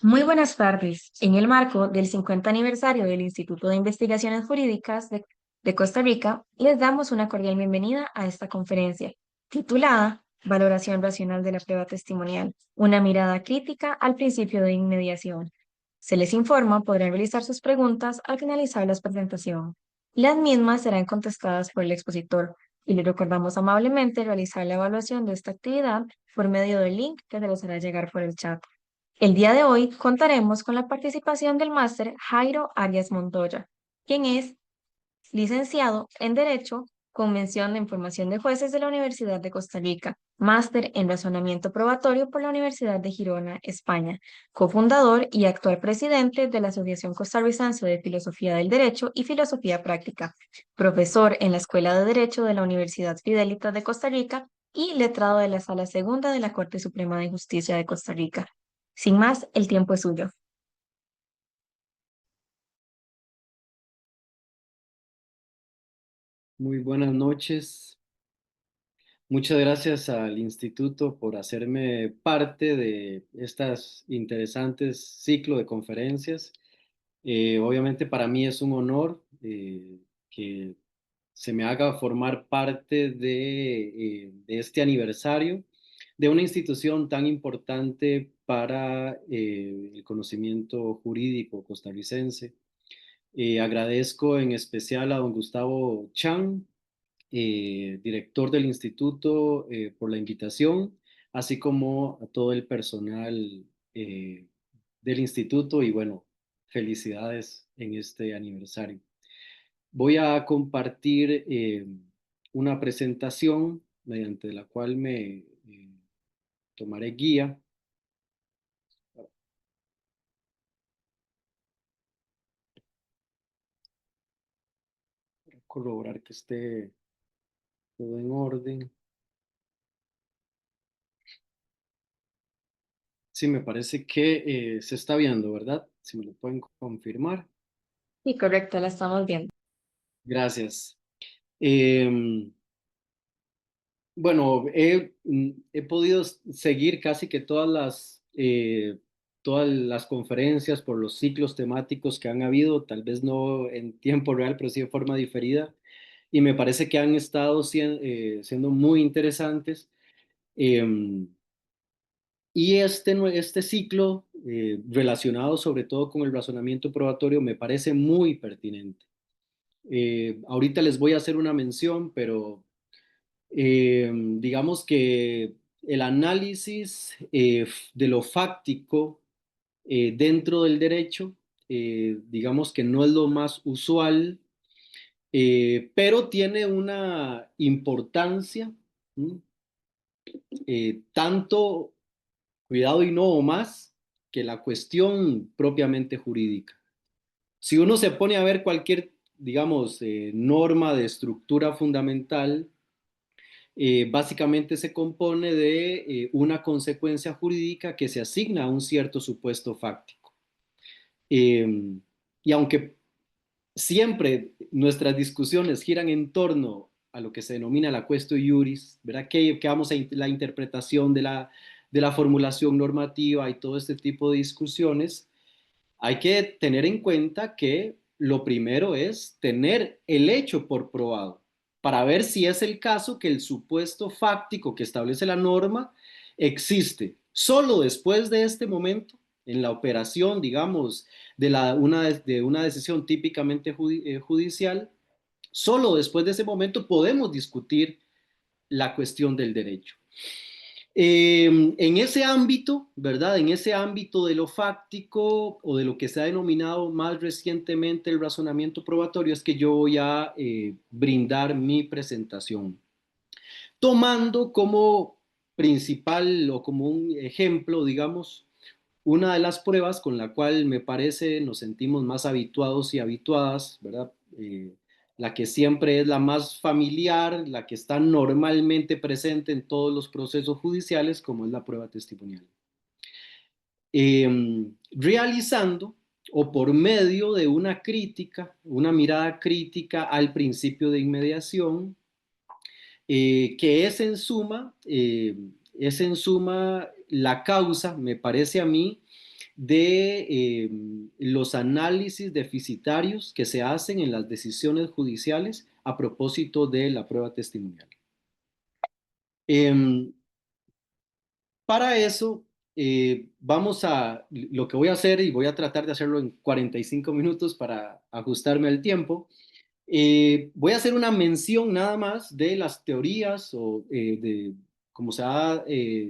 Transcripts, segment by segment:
Muy buenas tardes. En el marco del 50 aniversario del Instituto de Investigaciones Jurídicas de Costa Rica, les damos una cordial bienvenida a esta conferencia, titulada Valoración Racional de la Prueba Testimonial, una mirada crítica al principio de inmediación. Se les informa, podrán realizar sus preguntas al finalizar la presentación. Las mismas serán contestadas por el expositor y les recordamos amablemente realizar la evaluación de esta actividad por medio del link que se les hará llegar por el chat. El día de hoy contaremos con la participación del máster Jairo Arias Montoya, quien es licenciado en Derecho con mención en Formación de Jueces de la Universidad de Costa Rica, máster en Razonamiento Probatorio por la Universidad de Girona, España, cofundador y actual presidente de la Asociación Costarricense de Filosofía del Derecho y Filosofía Práctica, profesor en la Escuela de Derecho de la Universidad Fidelita de Costa Rica y letrado de la Sala Segunda de la Corte Suprema de Justicia de Costa Rica. Sin más, el tiempo es suyo. Muy buenas noches. Muchas gracias al instituto por hacerme parte de estas interesantes ciclo de conferencias. Obviamente para mí es un honor que se me haga formar parte de este aniversario de una institución tan importante para el conocimiento jurídico costarricense. Agradezco en especial a don Gustavo Chan, director del instituto, por la invitación, así como a todo el personal eh, del instituto y bueno, felicidades en este aniversario. Voy a compartir una presentación mediante la cual me tomaré guía para corroborar que esté todo en orden. Sí, me parece que se está viendo, ¿verdad? Si me lo pueden confirmar. Sí, correcto, la estamos viendo. Gracias. Eh, bueno, he podido seguir casi que todas las conferencias por los ciclos temáticos que han habido, tal vez no en tiempo real, pero sí de forma diferida, y me parece que han estado siendo muy interesantes. Eh, y este ciclo, relacionado sobre todo con el razonamiento probatorio, me parece muy pertinente. Ahorita les voy a hacer una mención, pero digamos que el análisis de lo fáctico dentro del derecho, digamos que no es lo más usual, pero tiene una importancia, ¿m? Tanto, cuidado y no o más, que la cuestión propiamente jurídica. Si uno se pone a ver cualquier, digamos, norma de estructura fundamental, básicamente se compone de una consecuencia jurídica que se asigna a un cierto supuesto fáctico. Eh, y aunque siempre nuestras discusiones giran en torno a lo que se denomina la quaestio iuris, ¿verdad? Que vamos a la interpretación de la formulación normativa y todo este tipo de discusiones, hay que tener en cuenta que lo primero es tener el hecho por probado para ver si es el caso que el supuesto fáctico que establece la norma existe. Solo después de este momento, en la operación, digamos, de una decisión típicamente judicial, solo después de ese momento podemos discutir la cuestión del derecho. En ese ámbito, ¿verdad? En ese ámbito de lo fáctico o de lo que se ha denominado más recientemente el razonamiento probatorio, es que yo voy a brindar mi presentación, tomando como principal o como un ejemplo, digamos, una de las pruebas con la cual me parece nos sentimos más habituados y habituadas, ¿verdad? La que siempre es la más familiar, la que está normalmente presente en todos los procesos judiciales, como es la prueba testimonial. Realizando o por medio de una crítica, una mirada crítica al principio de inmediación, que es en suma la causa, me parece a mí, de los análisis deficitarios que se hacen en las decisiones judiciales a propósito de la prueba testimonial. Eh, para eso, lo que voy a hacer, y voy a tratar de hacerlo en 45 minutos para ajustarme al tiempo, voy a hacer una mención nada más de las teorías o de cómo se ha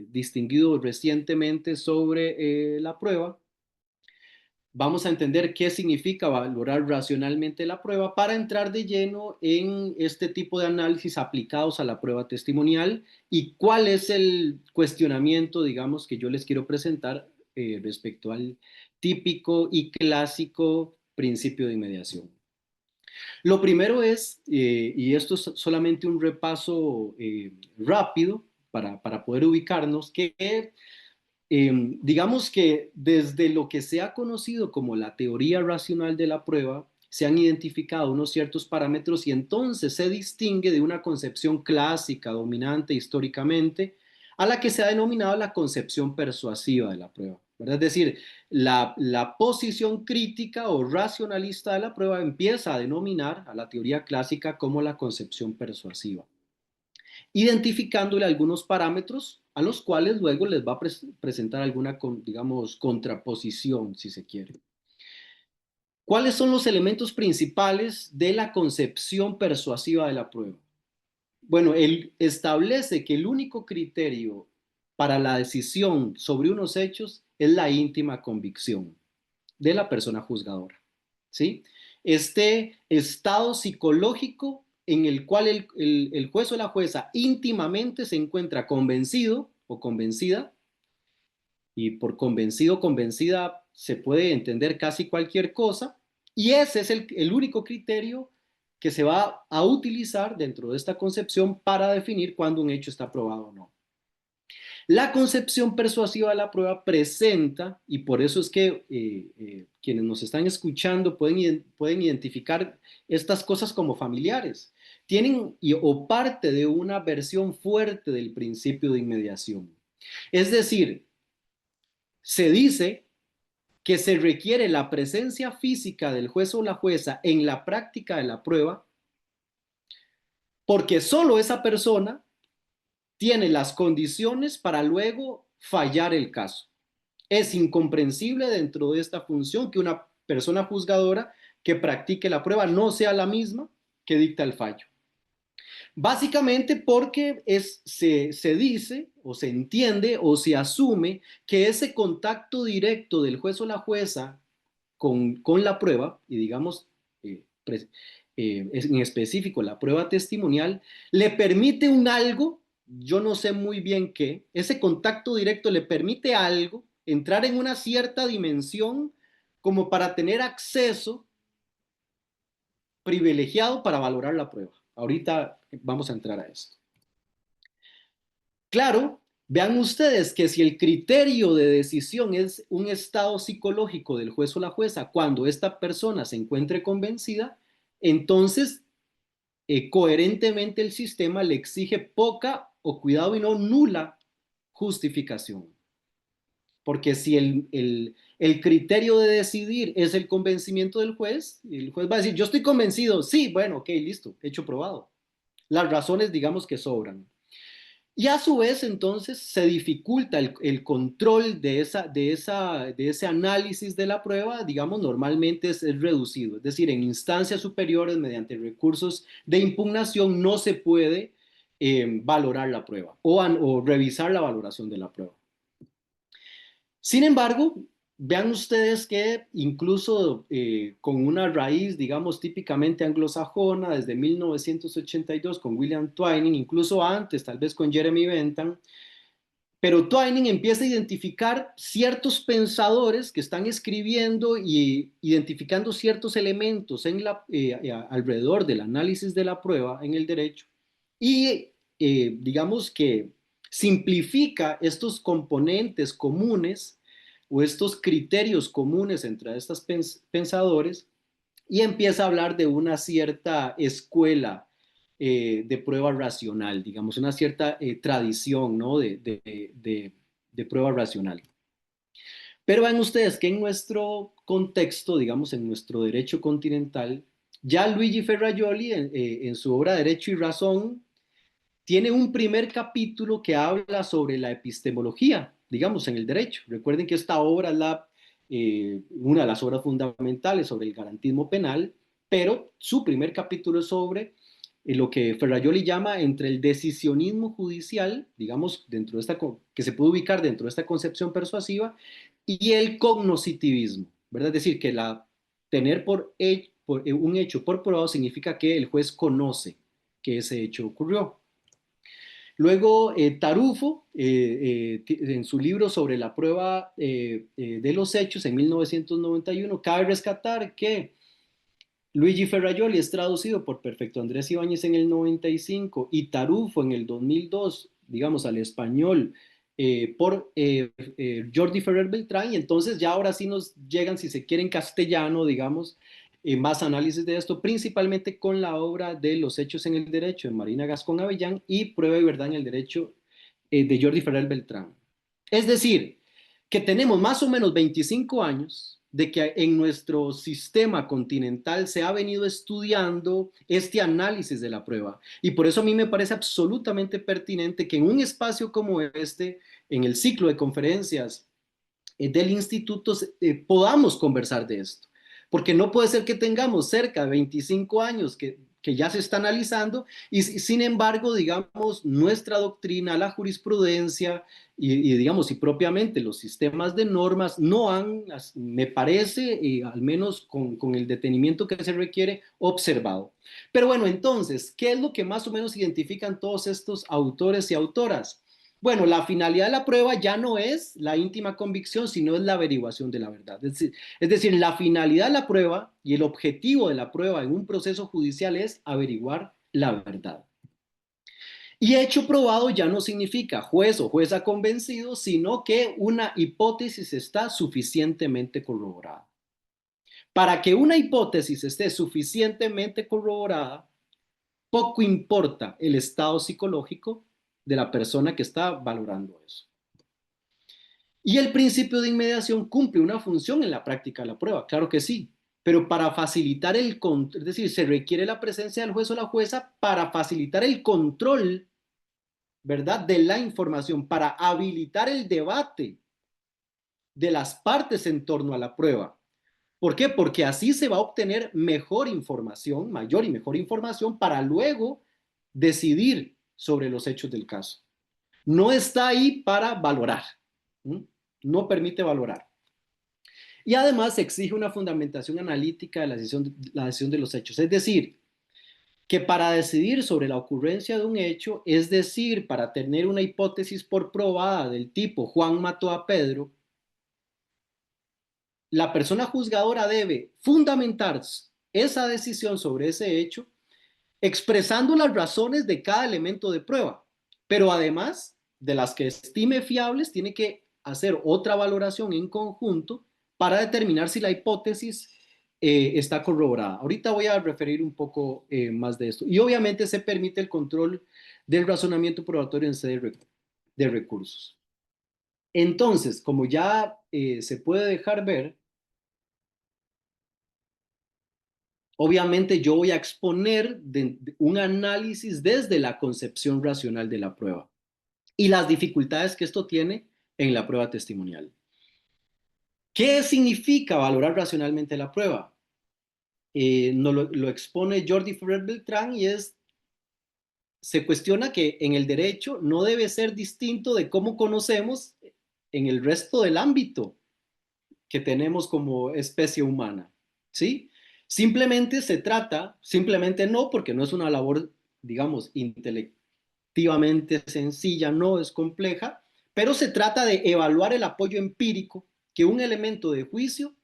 distinguido recientemente sobre la prueba. Vamos a entender qué significa valorar racionalmente la prueba para entrar de lleno en este tipo de análisis aplicados a la prueba testimonial y cuál es el cuestionamiento, digamos, que yo les quiero presentar respecto al típico y clásico principio de inmediación. Lo primero es, y esto es solamente un repaso rápido para poder ubicarnos, que digamos que desde lo que se ha conocido como la teoría racional de la prueba, se han identificado unos ciertos parámetros y entonces se distingue de una concepción clásica, dominante históricamente, a la que se ha denominado la concepción persuasiva de la prueba, ¿verdad? Es decir, la posición crítica o racionalista de la prueba empieza a denominar a la teoría clásica como la concepción persuasiva, identificándole algunos parámetros a los cuales luego les va a presentar alguna, digamos, contraposición, si se quiere. ¿Cuáles son los elementos principales de la concepción persuasiva de la prueba? Bueno, él establece que el único criterio para la decisión sobre unos hechos es la íntima convicción de la persona juzgadora, ¿sí? Este estado psicológico en el cual el juez o la jueza íntimamente se encuentra convencido o convencida, y por convencido o convencida se puede entender casi cualquier cosa, y ese es el único criterio que se va a utilizar dentro de esta concepción para definir cuándo un hecho está probado o no. La concepción persuasiva de la prueba presenta, y por eso es que quienes nos están escuchando pueden identificar estas cosas como familiares, tienen o parte de una versión fuerte del principio de inmediación. Es decir, se dice que se requiere la presencia física del juez o la jueza en la práctica de la prueba, porque solo esa persona tiene las condiciones para luego fallar el caso. Es incomprensible dentro de esta función que una persona juzgadora que practique la prueba no sea la misma que dicta el fallo. Básicamente porque se dice o se entiende o se asume que ese contacto directo del juez o la jueza con la prueba, y digamos en específico la prueba testimonial, le permite un algo, yo no sé muy bien qué, ese contacto directo le permite algo, entrar en una cierta dimensión como para tener acceso privilegiado para valorar la prueba. Ahorita vamos a entrar a esto. Claro, vean ustedes que si el criterio de decisión es un estado psicológico del juez o la jueza cuando esta persona se encuentre convencida, entonces coherentemente el sistema le exige poca o cuidado y no nula justificación. Porque si el criterio de decidir es el convencimiento del juez, el juez va a decir, yo estoy convencido, sí, bueno, ok, listo, hecho probado. Las razones digamos que sobran. Y a su vez, entonces, se dificulta el control de ese análisis de la prueba, digamos, normalmente es reducido. Es decir, en instancias superiores, mediante recursos de impugnación, no se puede valorar la prueba o revisar la valoración de la prueba. Sin embargo, vean ustedes que incluso con una raíz, digamos, típicamente anglosajona, desde 1982 con William Twining, incluso antes, tal vez con Jeremy Bentham, pero Twining empieza a identificar ciertos pensadores que están escribiendo y identificando ciertos elementos alrededor del análisis de la prueba en el derecho y digamos que simplifica estos componentes comunes o estos criterios comunes entre estos pensadores y empieza a hablar de una cierta escuela de prueba racional, digamos, una cierta tradición, ¿no? de prueba racional. Pero vean ustedes que en nuestro contexto, digamos, en nuestro derecho continental, ya Luigi Ferrajoli en su obra Derecho y Razón tiene un primer capítulo que habla sobre la epistemología, digamos, en el derecho. Recuerden que esta obra es una de las obras fundamentales sobre el garantismo penal, pero su primer capítulo es sobre lo que Ferrajoli llama entre el decisionismo judicial, digamos, dentro de esta, que se puede ubicar dentro de esta concepción persuasiva, y el cognoscitivismo, ¿verdad? Es decir, que tener un hecho por probado significa que el juez conoce que ese hecho ocurrió. Luego, Tarufo, en su libro sobre la prueba de los hechos en 1991, cabe rescatar que Luigi Ferrajoli es traducido por Perfecto Andrés Ibáñez en el 95 y Tarufo en el 2002, digamos, al español por Jordi Ferrer Beltrán, y entonces ya ahora sí nos llegan, si se quiere, en castellano, digamos, más análisis de esto, principalmente con la obra de Los Hechos en el Derecho de Marina Gascón Avellán y Prueba y Verdad en el Derecho de Jordi Ferrer Beltrán. Es decir, que tenemos más o menos 25 años de que en nuestro sistema continental se ha venido estudiando este análisis de la prueba. Y por eso a mí me parece absolutamente pertinente que en un espacio como este, en el ciclo de conferencias del instituto, podamos conversar de esto. Porque no puede ser que tengamos cerca de 25 años que ya se está analizando y sin embargo, digamos, nuestra doctrina, la jurisprudencia digamos, y propiamente los sistemas de normas no han, me parece, al menos con el detenimiento que se requiere, observado. Pero bueno, entonces, ¿qué es lo que más o menos identifican todos estos autores y autoras? Bueno, la finalidad de la prueba ya no es la íntima convicción, sino es la averiguación de la verdad. Es decir, la finalidad de la prueba y el objetivo de la prueba en un proceso judicial es averiguar la verdad. Y hecho probado ya no significa juez o jueza convencido, sino que una hipótesis está suficientemente corroborada. Para que una hipótesis esté suficientemente corroborada, poco importa el estado psicológico de la persona que está valorando eso. Y el principio de inmediación cumple una función en la práctica de la prueba, claro que sí, pero para facilitar el control, es decir, se requiere la presencia del juez o la jueza para facilitar el control, ¿verdad?, de la información, para habilitar el debate de las partes en torno a la prueba. ¿Por qué? Porque así se va a obtener mejor información, mayor y mejor información, para luego decidir sobre los hechos del caso. No está ahí para valorar, no permite valorar. Y además exige una fundamentación analítica de la decisión de los hechos. Es decir, que para decidir sobre la ocurrencia de un hecho, es decir, para tener una hipótesis por probada del tipo Juan mató a Pedro, la persona juzgadora debe fundamentar esa decisión sobre ese hecho expresando las razones de cada elemento de prueba, pero además de las que estime fiables, tiene que hacer otra valoración en conjunto para determinar si la hipótesis está corroborada. Ahorita voy a referir un poco más de esto. Y obviamente se permite el control del razonamiento probatorio en sede de recursos. Entonces, como ya se puede dejar ver, obviamente yo voy a exponer un análisis desde la concepción racional de la prueba y las dificultades que esto tiene en la prueba testimonial. ¿Qué significa valorar racionalmente la prueba? Nos lo expone Jordi Ferrer Beltrán y se cuestiona que en el derecho no debe ser distinto de cómo conocemos en el resto del ámbito que tenemos como especie humana, ¿sí? Simplemente no, porque no es una labor, digamos, intelectivamente sencilla, no es compleja, pero se trata de evaluar el apoyo empírico que un elemento de juicio,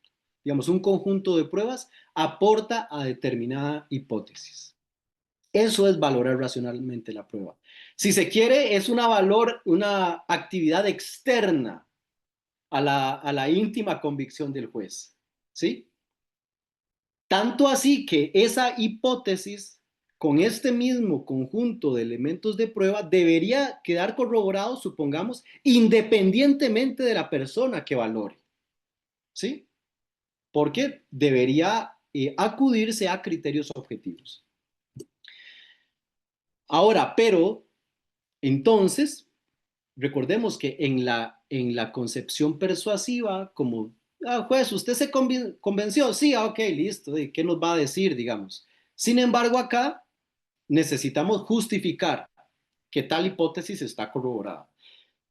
digamos, un conjunto de pruebas, aporta a determinada hipótesis. Eso es valorar racionalmente la prueba. Si se quiere, es una actividad externa a la íntima convicción del juez, ¿sí? Tanto así que esa hipótesis, con este mismo conjunto de elementos de prueba, debería quedar corroborado, supongamos, independientemente de la persona que valore. ¿sí? Porque debería acudirse a criterios objetivos. Ahora, pero, entonces, recordemos que en la concepción persuasiva, como, juez, ¿usted se convenció? Sí, ok, listo, ¿y qué nos va a decir, digamos? Sin embargo, acá necesitamos justificar que tal hipótesis está corroborada.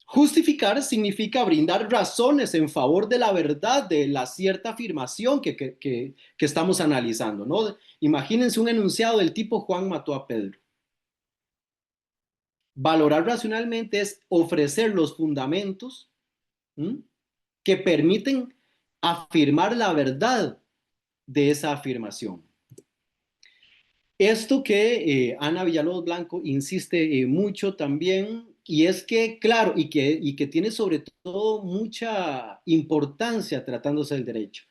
Justificar significa brindar razones en favor de la verdad de la cierta afirmación que estamos analizando, ¿no? Imagínense un enunciado del tipo Juan mató a Pedro. Valorar racionalmente es ofrecer los fundamentos, ¿m?, que permiten afirmar la verdad de esa afirmación. Esto que Ana Villalobos Blanco insiste mucho también, y es que, claro, y que tiene sobre todo mucha importancia tratándose del derecho.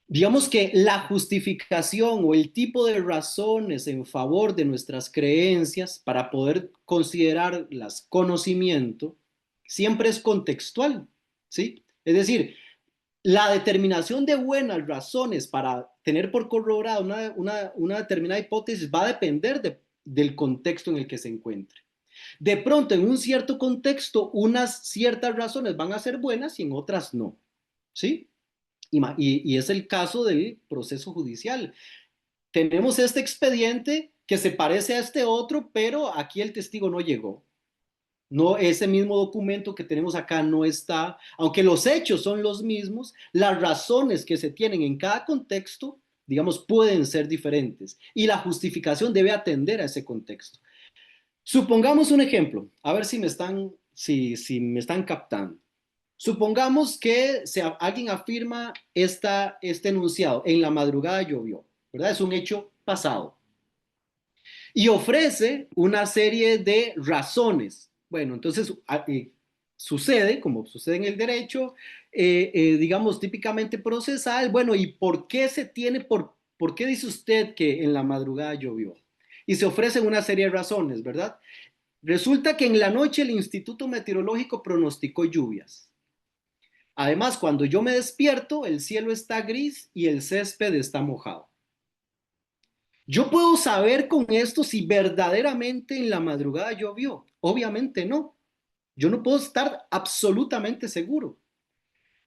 Digamos que la justificación o el tipo de razones en favor de nuestras creencias para poder considerarlas conocimiento siempre es contextual, ¿sí? Es decir, la determinación de buenas razones para tener por corroborada una determinada hipótesis va a depender del contexto en el que se encuentre. De pronto, en un cierto contexto, unas ciertas razones van a ser buenas y en otras no, ¿sí? Y es el caso del proceso judicial. Tenemos este expediente que se parece a este otro, pero aquí el testigo no llegó. No, ese mismo documento que tenemos acá no está, aunque los hechos son los mismos, las razones que se tienen en cada contexto, digamos, pueden ser diferentes y la justificación debe atender a ese contexto. Supongamos un ejemplo, a ver si me están captando. Supongamos que alguien afirma este enunciado, en la madrugada llovió, ¿verdad? Es un hecho pasado. Y ofrece una serie de razones. Bueno, entonces sucede, como sucede en el derecho, digamos, típicamente procesal. Bueno, ¿y por qué por qué dice usted que en la madrugada llovió? Y se ofrecen una serie de razones, ¿verdad? Resulta que en la noche el Instituto Meteorológico pronosticó lluvias. Además, cuando yo me despierto, el cielo está gris y el césped está mojado. ¿Yo puedo saber con esto si verdaderamente en la madrugada llovió? Obviamente no. Yo no puedo estar absolutamente seguro.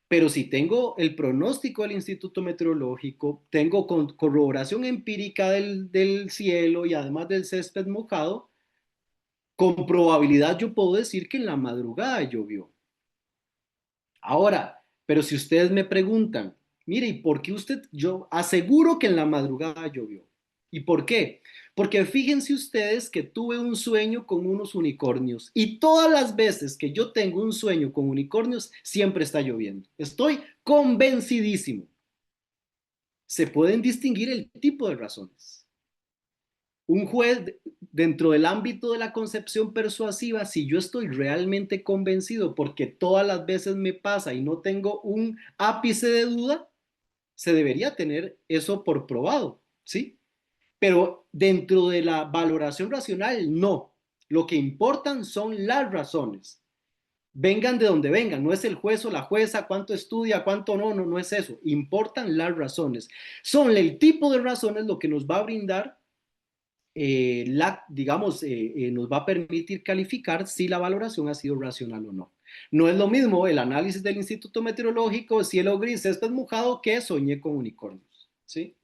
Pero si tengo el pronóstico del Instituto Meteorológico, tengo corroboración empírica del cielo y además del césped mojado, con probabilidad yo puedo decir que en la madrugada llovió. Ahora, pero si ustedes me preguntan, mire, ¿y por qué usted? Yo aseguro que en la madrugada llovió. ¿Y por qué? Porque fíjense ustedes que tuve un sueño con unos unicornios y todas las veces que yo tengo un sueño con unicornios, siempre está lloviendo. Estoy convencidísimo. Se pueden distinguir el tipo de razones. Un juez dentro del ámbito de la concepción persuasiva, si yo estoy realmente convencido porque todas las veces me pasa y no tengo un ápice de duda, se debería tener eso por probado, ¿sí? Pero dentro de la valoración racional, no. Lo que importan son las razones. Vengan de donde vengan, no es el juez o la jueza, cuánto estudia, cuánto no, no es eso. Importan las razones. Son el tipo de razones lo que nos va a brindar digamos, nos va a permitir calificar si la valoración ha sido racional o no. No es lo mismo el análisis del Instituto Meteorológico, cielo gris, césped mojado, que soñé con unicornios, ¿sí?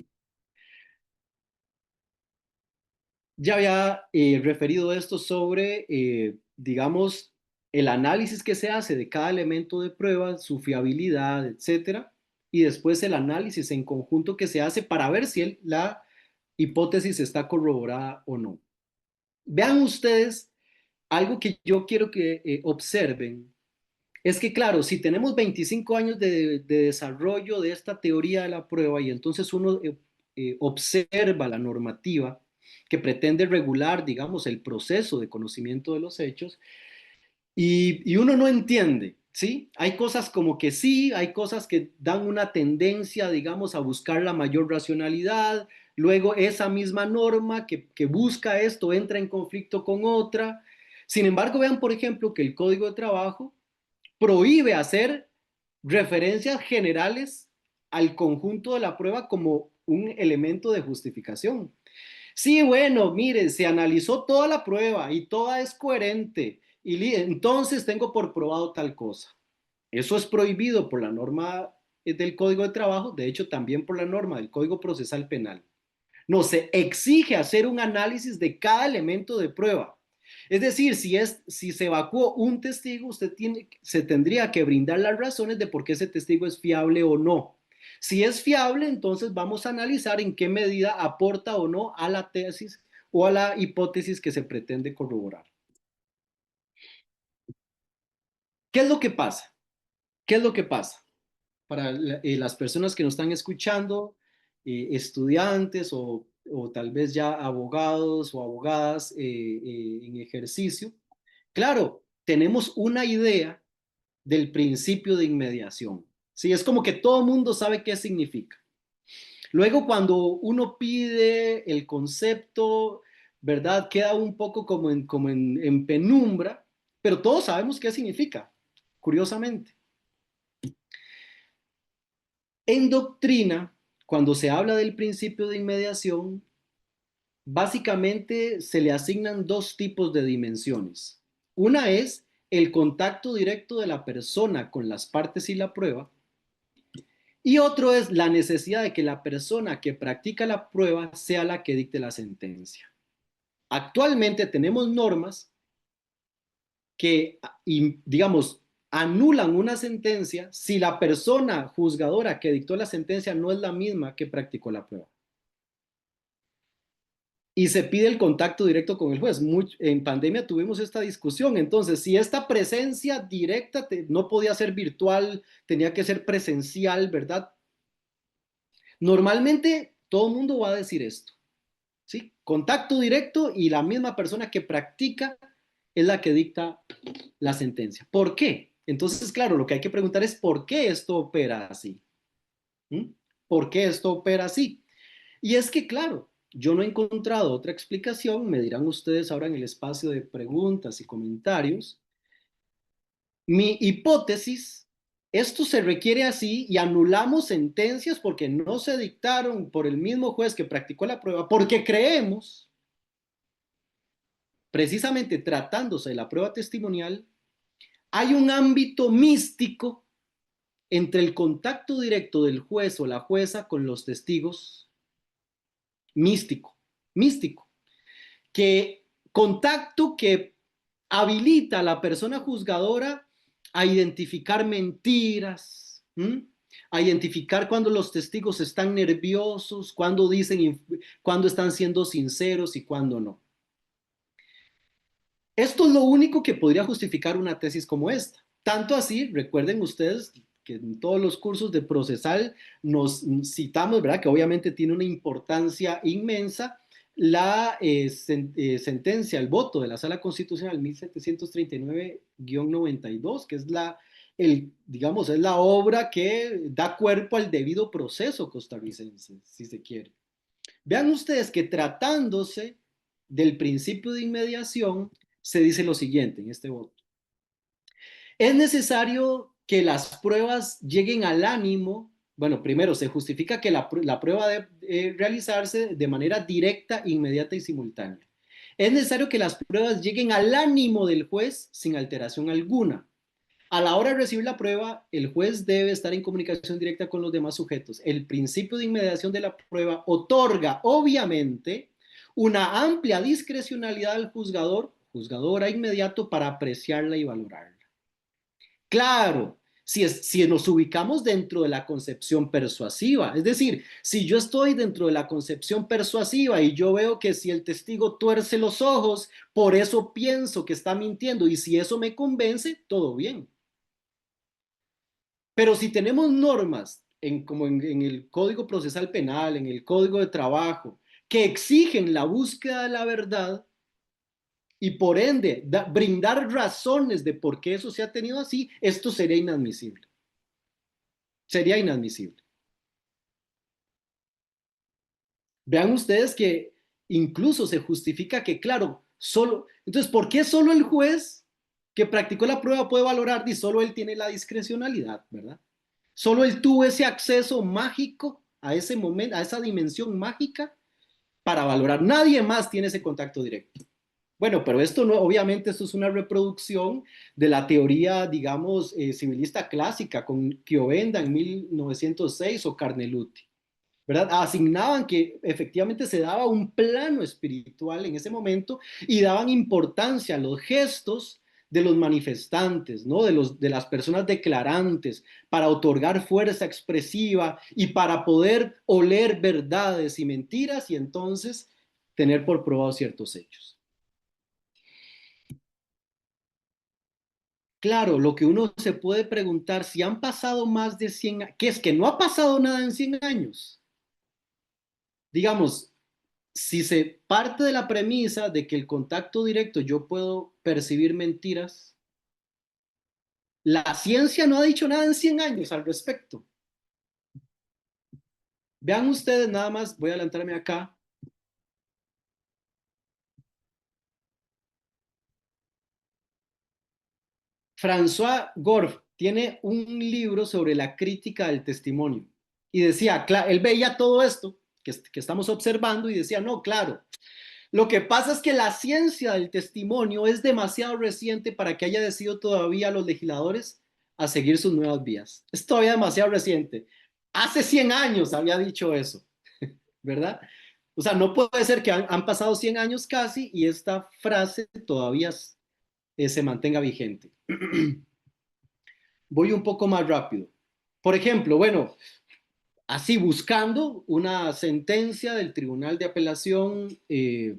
Ya había referido esto sobre, digamos, el análisis que se hace de cada elemento de prueba, su fiabilidad, etcétera, y después el análisis en conjunto que se hace para ver si la hipótesis está corroborada o no. Vean ustedes, algo que yo quiero que observen es que, claro, si tenemos 25 años de desarrollo de esta teoría de la prueba y entonces uno observa la normativa que pretende regular, digamos, el proceso de conocimiento de los hechos y uno no entiende, ¿sí? Hay cosas como que sí, hay cosas que dan una tendencia, digamos, a buscar la mayor racionalidad. Luego esa misma norma que busca esto entra en conflicto con otra. Sin embargo, vean, por ejemplo, que el Código de Trabajo prohíbe hacer referencias generales al conjunto de la prueba como un elemento de justificación. Sí, bueno, mire, se analizó toda la prueba y toda es coherente y entonces tengo por probado tal cosa. Eso es prohibido por la norma del Código de Trabajo, de hecho también por la norma del Código Procesal Penal. No, se exige hacer un análisis de cada elemento de prueba. Es decir, si se evacuó un testigo, se tendría que brindar las razones de por qué ese testigo es fiable o no. Si es fiable, entonces vamos a analizar en qué medida aporta o no a la tesis o a la hipótesis que se pretende corroborar. ¿Qué es lo que pasa? ¿Qué es lo que pasa? Para las personas que nos están escuchando, estudiantes o tal vez ya abogados o abogadas en ejercicio, claro, tenemos una idea del principio de inmediación. Sí, es como que todo el mundo sabe qué significa. Luego, cuando uno pide el concepto, ¿verdad? Queda un poco como en penumbra, pero todos sabemos qué significa, curiosamente. En doctrina, cuando se habla del principio de inmediación, básicamente se le asignan dos tipos de dimensiones. Una es el contacto directo de la persona con las partes y la prueba, y otro es la necesidad de que la persona que practica la prueba sea la que dicte la sentencia. Actualmente tenemos normas que, digamos, anulan una sentencia si la persona juzgadora que dictó la sentencia no es la misma que practicó la prueba. Y se pide el contacto directo con el juez. En pandemia tuvimos esta discusión. Entonces, si esta presencia directa no podía ser virtual, tenía que ser presencial, ¿verdad? Normalmente todo el mundo va a decir esto, ¿sí? Contacto directo y la misma persona que practica es la que dicta la sentencia. ¿Por qué? Entonces, claro, lo que hay que preguntar es ¿por qué esto opera así? ¿Mm? ¿Por qué esto opera así? Y es que, claro, yo no he encontrado otra explicación, me dirán ustedes ahora en el espacio de preguntas y comentarios. Mi hipótesis, esto se requiere así y anulamos sentencias porque no se dictaron por el mismo juez que practicó la prueba, porque creemos, precisamente tratándose de la prueba testimonial, hay un ámbito místico entre el contacto directo del juez o la jueza con los testigos, místico, místico, que contacto que habilita a la persona juzgadora a identificar mentiras, a identificar cuando los testigos están nerviosos, cuando están siendo sinceros y cuando no. Esto es lo único que podría justificar una tesis como esta. Tanto así, recuerden ustedes que en todos los cursos de procesal nos citamos, ¿verdad? Que obviamente tiene una importancia inmensa la sentencia, el voto de la Sala Constitucional 1739-92, que es digamos, es la obra que da cuerpo al debido proceso costarricense, si se quiere. Vean ustedes que tratándose del principio de inmediación, se dice lo siguiente en este voto. Es necesario que las pruebas lleguen al ánimo. Bueno, primero se justifica que la prueba debe realizarse de manera directa, inmediata y simultánea. Es necesario que las pruebas lleguen al ánimo del juez sin alteración alguna. A la hora de recibir la prueba, el juez debe estar en comunicación directa con los demás sujetos. El principio de inmediación de la prueba otorga, obviamente, una amplia discrecionalidad al juzgador, juzgadora inmediato, para apreciarla y valorarla. Claro, si nos ubicamos dentro de la concepción persuasiva, es decir, si yo estoy dentro de la concepción persuasiva y yo veo que si el testigo tuerce los ojos, por eso pienso que está mintiendo y si eso me convence, todo bien. Pero si tenemos normas como en el Código Procesal Penal, en el Código de Trabajo, que exigen la búsqueda de la verdad y por ende brindar razones de por qué eso se ha tenido así, esto sería inadmisible. Sería inadmisible. Vean ustedes que incluso se justifica que, claro, entonces, ¿por qué solo el juez que practicó la prueba puede valorar y solo él tiene la discrecionalidad, ¿verdad? Solo él tuvo ese acceso mágico a ese momento, a esa dimensión mágica para valorar. Nadie más tiene ese contacto directo. Bueno, pero esto no, obviamente esto es una reproducción de la teoría, digamos, civilista clásica con Chiovenda en 1906 o Carneluti, ¿verdad? Asignaban que efectivamente se daba un plano espiritual en ese momento y daban importancia a los gestos de los manifestantes, ¿no? De las personas declarantes, para otorgar fuerza expresiva y para poder oler verdades y mentiras y entonces tener por probados ciertos hechos. Claro, lo que uno se puede preguntar, si han pasado más de 100 años, que es que no ha pasado nada en 100 años. Digamos, si se parte de la premisa de que el contacto directo yo puedo percibir mentiras, la ciencia no ha dicho nada en 100 años al respecto. Vean ustedes nada más, voy a adelantarme acá. François Gorf tiene un libro sobre la crítica del testimonio y decía, él veía todo esto que estamos observando y decía, no, claro, lo que pasa es que la ciencia del testimonio es demasiado reciente para que haya decidido todavía a los legisladores a seguir sus nuevas vías. Es todavía demasiado reciente. Hace 100 años había dicho eso, ¿verdad? O sea, no puede ser que han pasado 100 años casi y esta frase todavía se mantenga vigente. Voy un poco más rápido. Por ejemplo, bueno, así buscando una sentencia del Tribunal de Apelación eh,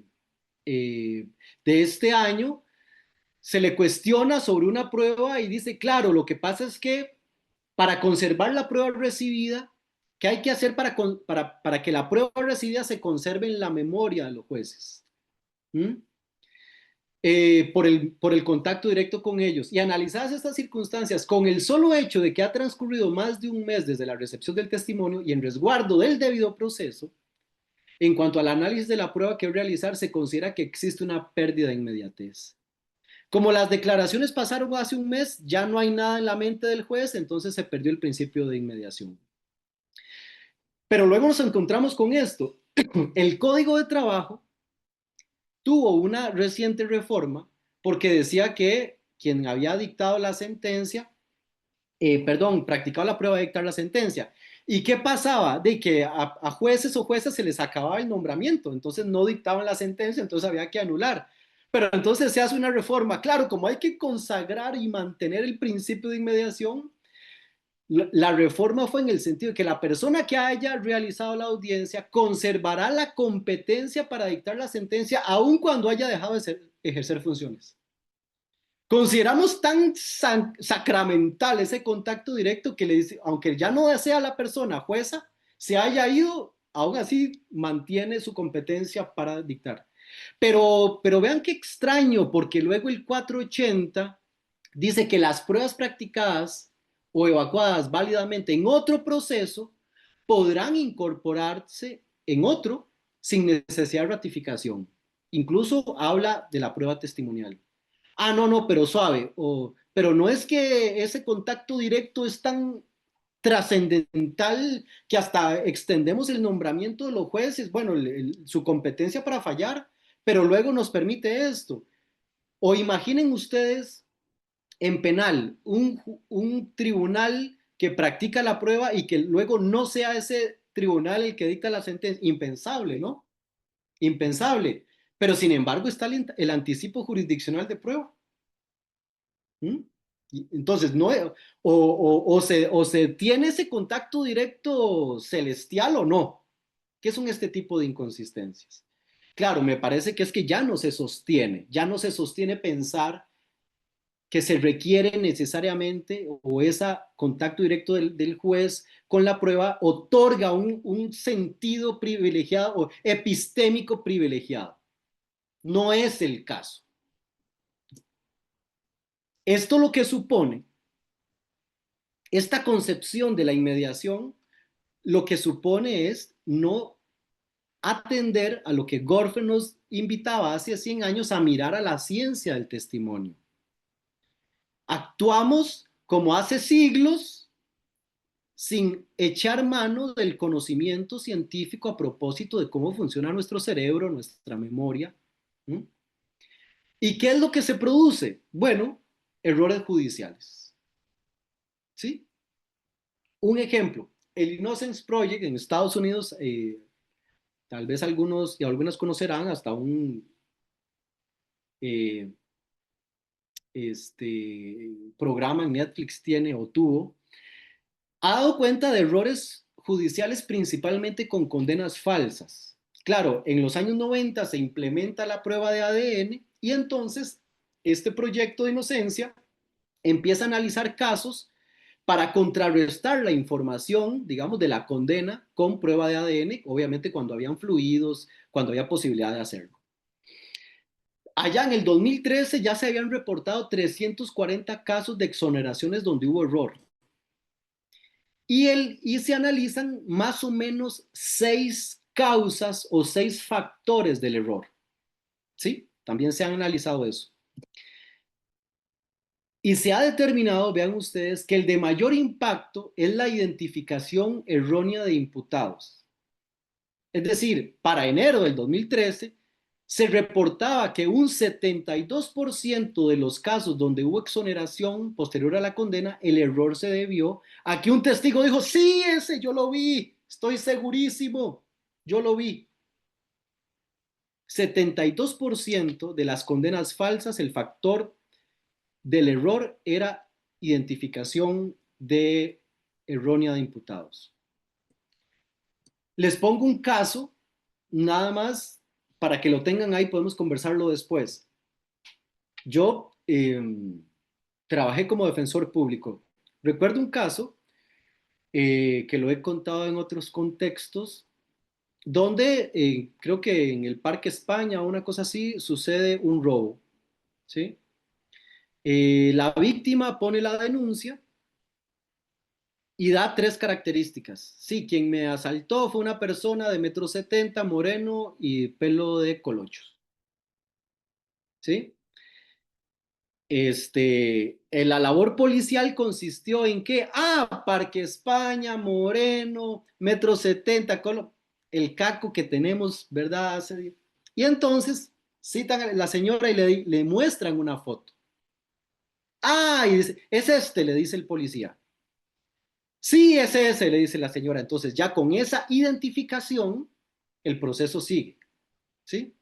de este año, se le cuestiona sobre una prueba y dice, claro, lo que pasa es que para conservar la prueba recibida, ¿qué hay que hacer para que la prueba recibida se conserve en la memoria de los jueces? ¿Mm? Por el contacto directo con ellos. Y analizadas estas circunstancias, con el solo hecho de que ha transcurrido más de un mes desde la recepción del testimonio y en resguardo del debido proceso, en cuanto al análisis de la prueba que realizar, se considera que existe una pérdida de inmediatez. Como las declaraciones pasaron hace un mes, ya no hay nada en la mente del juez, entonces se perdió el principio de inmediación. Pero luego nos encontramos con esto. El Código de Trabajo tuvo una reciente reforma porque decía que quien había dictado la sentencia, practicado la prueba de dictar la sentencia. ¿Y qué pasaba? De que a jueces o juezas se les acababa el nombramiento, entonces no dictaban la sentencia, entonces había que anular. Pero entonces se hace una reforma. Claro, como hay que consagrar y mantener el principio de inmediación, la reforma fue en el sentido de que la persona que haya realizado la audiencia conservará la competencia para dictar la sentencia aun cuando haya dejado de ejercer funciones. Consideramos tan sacramental ese contacto directo que le dice, aunque ya no sea la persona jueza, se haya ido, aún así mantiene su competencia para dictar. Pero vean qué extraño, porque luego el 480 dice que las pruebas practicadas o evacuadas válidamente en otro proceso podrán incorporarse en otro sin necesidad de ratificación. Incluso habla de la prueba testimonial. Ah, no, no, pero suave. Pero no es que ese contacto directo es tan trascendental que hasta extendemos el nombramiento de los jueces, bueno, su competencia para fallar, pero luego nos permite esto. O imaginen ustedes en penal un tribunal que practica la prueba y que luego no sea ese tribunal el que dicta la sentencia. Impensable, ¿no? Impensable. Pero sin embargo está el anticipo jurisdiccional de prueba. ¿Mm? Entonces, no, o se tiene ese contacto directo celestial o no. ¿Qué son este tipo de inconsistencias? Claro, me parece que es que ya no se sostiene pensar que se requiere necesariamente o ese contacto directo del juez con la prueba otorga un sentido privilegiado o epistémico privilegiado. No es el caso. Esto lo que supone, esta concepción de la inmediación, lo que supone es no atender a lo que Gorfe nos invitaba hace 100 años a mirar a la ciencia del testimonio. Actuamos como hace siglos sin echar mano del conocimiento científico a propósito de cómo funciona nuestro cerebro, nuestra memoria. ¿Mm? ¿Y qué es lo que se produce? Bueno, errores judiciales. ¿Sí? Un ejemplo, el Innocence Project en Estados Unidos, tal vez algunos y algunas conocerán, hasta un eh, programa en Netflix tiene o tuvo, ha dado cuenta de errores judiciales principalmente con condenas falsas. Claro, en los años 90 se implementa la prueba de ADN y entonces este proyecto de inocencia empieza a analizar casos para contrarrestar la información, digamos, de la condena con prueba de ADN, obviamente cuando habían fluidos, cuando había posibilidad de hacerlo. Allá en el 2013 ya se habían reportado 340 casos de exoneraciones donde hubo error. Y se analizan más o menos 6 causas o 6 factores del error. ¿Sí? También se han analizado eso. Y se ha determinado, vean ustedes, que el de mayor impacto es la identificación errónea de imputados. Es decir, para enero del 2013 se reportaba que un 72% de los casos donde hubo exoneración posterior a la condena, el error se debió a que un testigo dijo, sí, ese yo lo vi, estoy segurísimo, yo lo vi. 72% de las condenas falsas, el factor del error era identificación de errónea de imputados. Les pongo un caso, nada más para que lo tengan ahí, podemos conversarlo después. Yo trabajé como defensor público. Recuerdo un caso que lo he contado en otros contextos, donde creo que en el Parque España o una cosa así sucede un robo. ¿Sí? La víctima pone la denuncia y da 3 características. Sí, quien me asaltó fue una persona de 1,70 m, moreno y pelo de colochos. ¿Sí? La labor policial consistió en que, Parque España, moreno, 1,70 m, el caco que tenemos, ¿verdad? Y entonces citan a la señora y le muestran una foto. Y dice, es le dice el policía. Sí, es ese, le dice la señora. Entonces, ya con esa identificación, el proceso sigue. ¿Sí?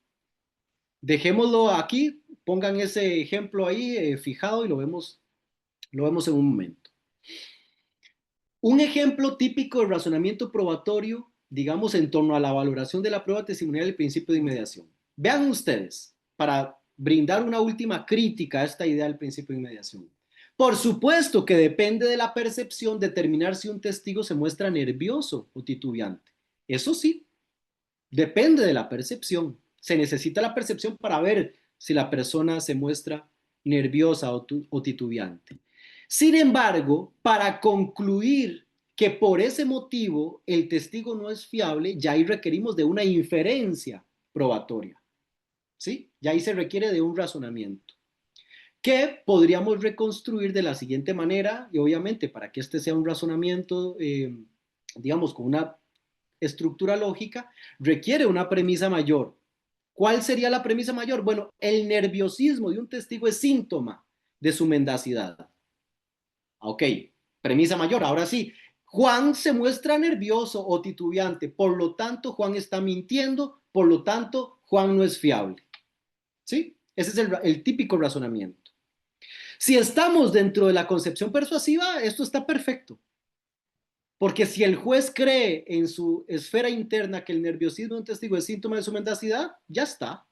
Dejémoslo aquí, pongan ese ejemplo ahí fijado y lo vemos en un momento. Un ejemplo típico de razonamiento probatorio, digamos, en torno a la valoración de la prueba testimonial del principio de inmediación. Vean ustedes, para brindar una última crítica a esta idea del principio de inmediación. Por supuesto que depende de la percepción determinar si un testigo se muestra nervioso o titubeante. Eso sí, depende de la percepción. Se necesita la percepción para ver si la persona se muestra nerviosa o titubeante. Sin embargo, para concluir que por ese motivo el testigo no es fiable, ya ahí requerimos de una inferencia probatoria. ¿Sí? Ya ahí se requiere de un razonamiento que podríamos reconstruir de la siguiente manera, y obviamente para que este sea un razonamiento, digamos, con una estructura lógica, requiere una premisa mayor. ¿Cuál sería la premisa mayor? Bueno, el nerviosismo de un testigo es síntoma de su mendacidad. Ok, premisa mayor. Ahora sí, Juan se muestra nervioso o titubeante, por lo tanto Juan está mintiendo, por lo tanto Juan no es fiable. ¿Sí? Ese es el típico razonamiento. Si estamos dentro de la concepción persuasiva, esto está perfecto. Porque si el juez cree en su esfera interna que el nerviosismo de un testigo es síntoma de su mendacidad, ya está,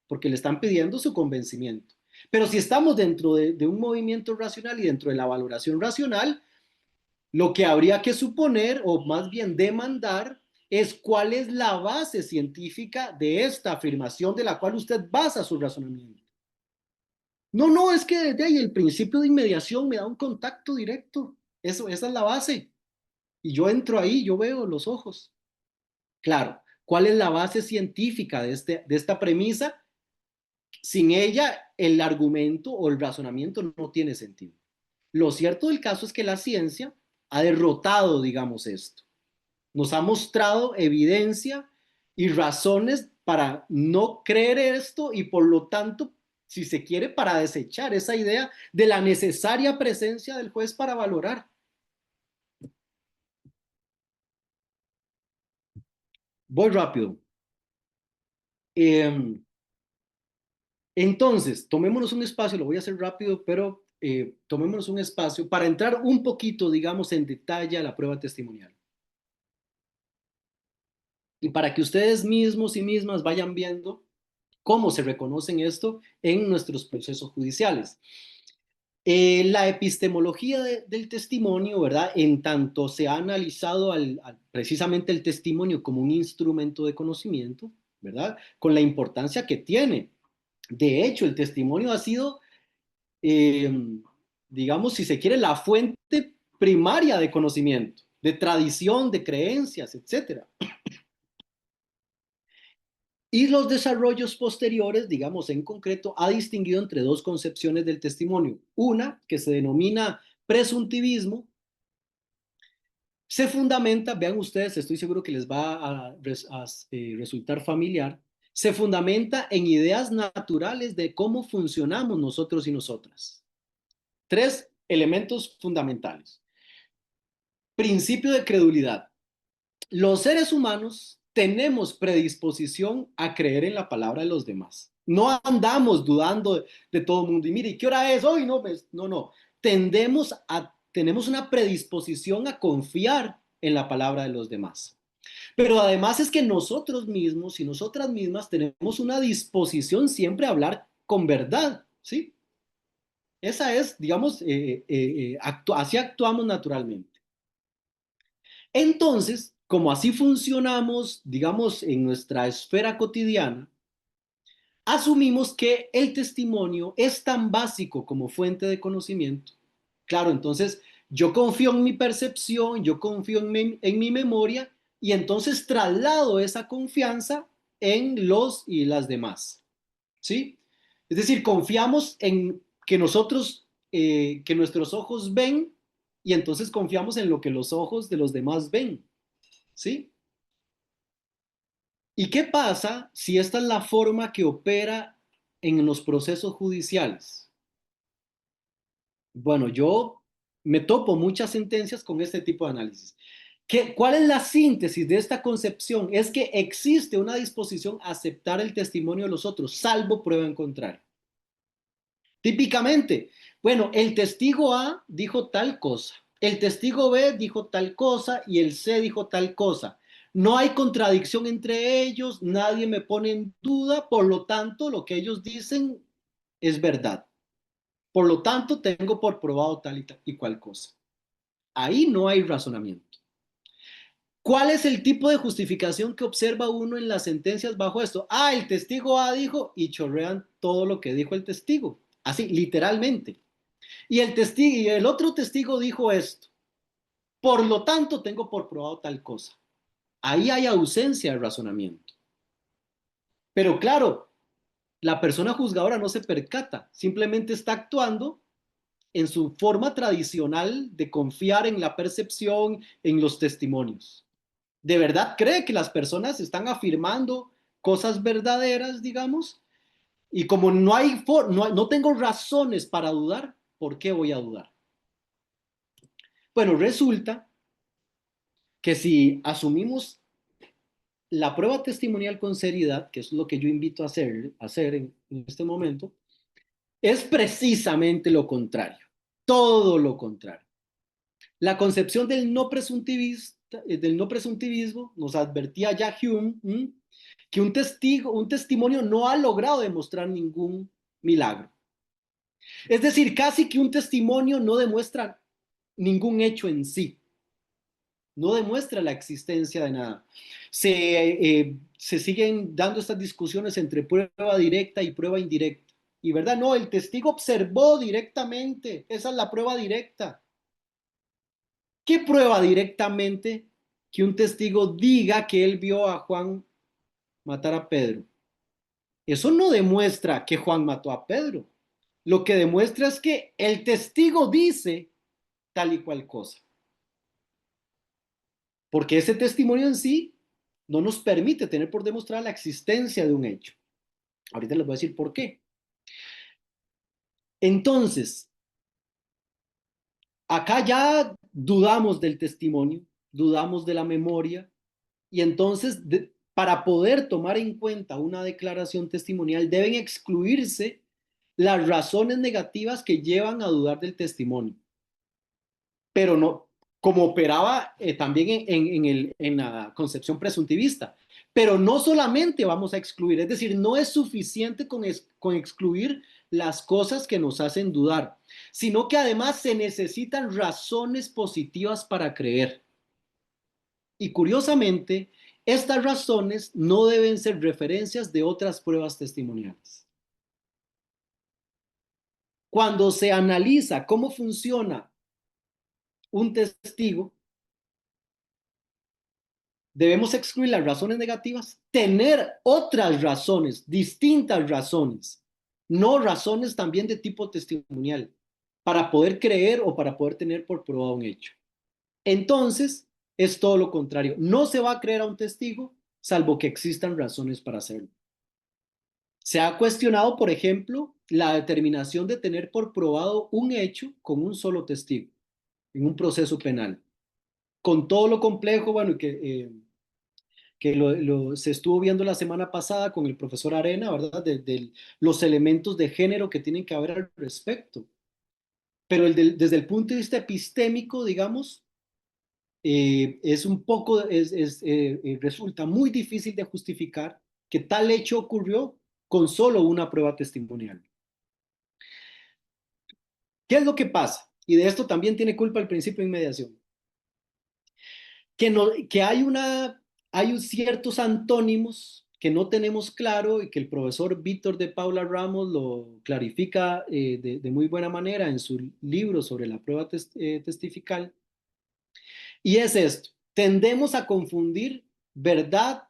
porque le están pidiendo su convencimiento. Pero si estamos dentro de un movimiento racional y dentro de la valoración racional, lo que habría que suponer, o más bien demandar, es cuál es la base científica de esta afirmación de la cual usted basa su razonamiento. No, es que desde ahí el principio de inmediación me da un contacto directo. Esa es la base. Y yo entro ahí, yo veo los ojos. Claro, ¿cuál es la base científica de esta premisa? Sin ella, el argumento o el razonamiento no tiene sentido. Lo cierto del caso es que la ciencia ha derrotado, digamos, esto. Nos ha mostrado evidencia y razones para no creer esto y por lo tanto, si se quiere, para desechar esa idea de la necesaria presencia del juez para valorar. Voy rápido. Entonces, tomémonos un espacio, lo voy a hacer rápido, pero tomémonos un espacio para entrar un poquito, digamos, en detalle a la prueba testimonial. Y para que ustedes mismos y mismas vayan viendo cómo se reconocen esto en nuestros procesos judiciales. La epistemología del testimonio, ¿verdad? En tanto se ha analizado precisamente el testimonio como un instrumento de conocimiento, ¿verdad? Con la importancia que tiene. De hecho, el testimonio ha sido, eh, digamos, si se quiere, la fuente primaria de conocimiento, de tradición, de creencias, etcétera. Y los desarrollos posteriores, digamos en concreto, ha distinguido entre dos concepciones del testimonio. Una que se denomina presuntivismo, se fundamenta, vean ustedes, estoy seguro que les va a resultar familiar, se fundamenta en ideas naturales de cómo funcionamos nosotros y nosotras. Tres elementos fundamentales. Principio de credulidad. Los seres humanos tenemos predisposición a creer en la palabra de los demás. No andamos dudando de todo el mundo. Y mire, ¿qué hora es? Hoy no, no, no. Tenemos una predisposición a confiar en la palabra de los demás. Pero además es que nosotros mismos y nosotras mismas tenemos una disposición siempre a hablar con verdad, ¿sí? Esa es, digamos, así actuamos naturalmente. Entonces, como así funcionamos, digamos, en nuestra esfera cotidiana, asumimos que el testimonio es tan básico como fuente de conocimiento. Claro, entonces yo confío en mi percepción, yo confío en mi memoria y entonces traslado esa confianza en los y las demás. ¿Sí? Es decir, confiamos en que nosotros, que nuestros ojos ven y entonces confiamos en lo que los ojos de los demás ven. ¿Sí? ¿Y qué pasa si esta es la forma que opera en los procesos judiciales? Bueno, yo me topo muchas sentencias con este tipo de análisis. ¿Cuál es la síntesis de esta concepción? Es que existe una disposición a aceptar el testimonio de los otros, salvo prueba en contrario. Típicamente, bueno, el testigo A dijo tal cosa, el testigo B dijo tal cosa y el C dijo tal cosa. No hay contradicción entre ellos, nadie me pone en duda, por lo tanto, lo que ellos dicen es verdad. Por lo tanto, tengo por probado tal y cual cosa. Ahí no hay razonamiento. ¿Cuál es el tipo de justificación que observa uno en las sentencias bajo esto? Ah, el testigo A dijo y chorrean todo lo que dijo el testigo. Así, literalmente. Y el otro testigo dijo esto. Por lo tanto, tengo por probado tal cosa. Ahí hay ausencia de razonamiento. Pero claro, la persona juzgadora no se percata, simplemente está actuando en su forma tradicional de confiar en la percepción, en los testimonios. ¿De verdad cree que las personas están afirmando cosas verdaderas, digamos? Y como no tengo razones para dudar, ¿por qué voy a dudar? Bueno, resulta que si asumimos la prueba testimonial con seriedad, que es lo que yo invito a hacer en este momento, es precisamente lo contrario, todo lo contrario. La concepción del no presuntivismo nos advertía ya Hume que un testimonio no ha logrado demostrar ningún milagro. Es decir, casi que un testimonio no demuestra ningún hecho en sí, no demuestra la existencia de nada. Se siguen dando estas discusiones entre prueba directa y prueba indirecta. Y verdad, no, el testigo observó directamente, esa es la prueba directa. ¿Qué prueba directamente que un testigo diga que él vio a Juan matar a Pedro? Eso no demuestra que Juan mató a Pedro. Lo que demuestra es que el testigo dice tal y cual cosa. porque ese testimonio en sí no nos permite tener por demostrada la existencia de un hecho. Ahorita les voy a decir por qué. Entonces, acá ya dudamos del testimonio, dudamos de la memoria, y entonces para poder tomar en cuenta una declaración testimonial deben excluirse las razones negativas que llevan a dudar del testimonio. Pero no, como operaba también en la concepción presuntivista. Pero no solamente vamos a excluir, es decir, no es suficiente con excluir las cosas que nos hacen dudar, sino que además se necesitan razones positivas para creer. Y curiosamente, estas razones no deben ser referencias de otras pruebas testimoniales. Cuando se analiza cómo funciona un testigo, debemos excluir las razones negativas, tener otras razones, distintas razones, no razones también de tipo testimonial, para poder creer o para poder tener por probado un hecho. Entonces, es todo lo contrario. No se va a creer a un testigo, salvo que existan razones para hacerlo. Se ha cuestionado, por ejemplo, la determinación de tener por probado un hecho con un solo testigo en un proceso penal. Con todo lo complejo, bueno, que se estuvo viendo la semana pasada con el profesor Arena, ¿verdad? De los elementos de género que tienen que haber al respecto. Pero desde el punto de vista epistémico, digamos, es un poco, resulta muy difícil de justificar que tal hecho ocurrió con solo una prueba testimonial. ¿Qué es lo que pasa? Y de esto también tiene culpa el principio de inmediación. Que hay ciertos antónimos que no tenemos claro y que el profesor Víctor de Paula Ramos lo clarifica de muy buena manera en su libro sobre la prueba testifical. Y es esto, tendemos a confundir verdad,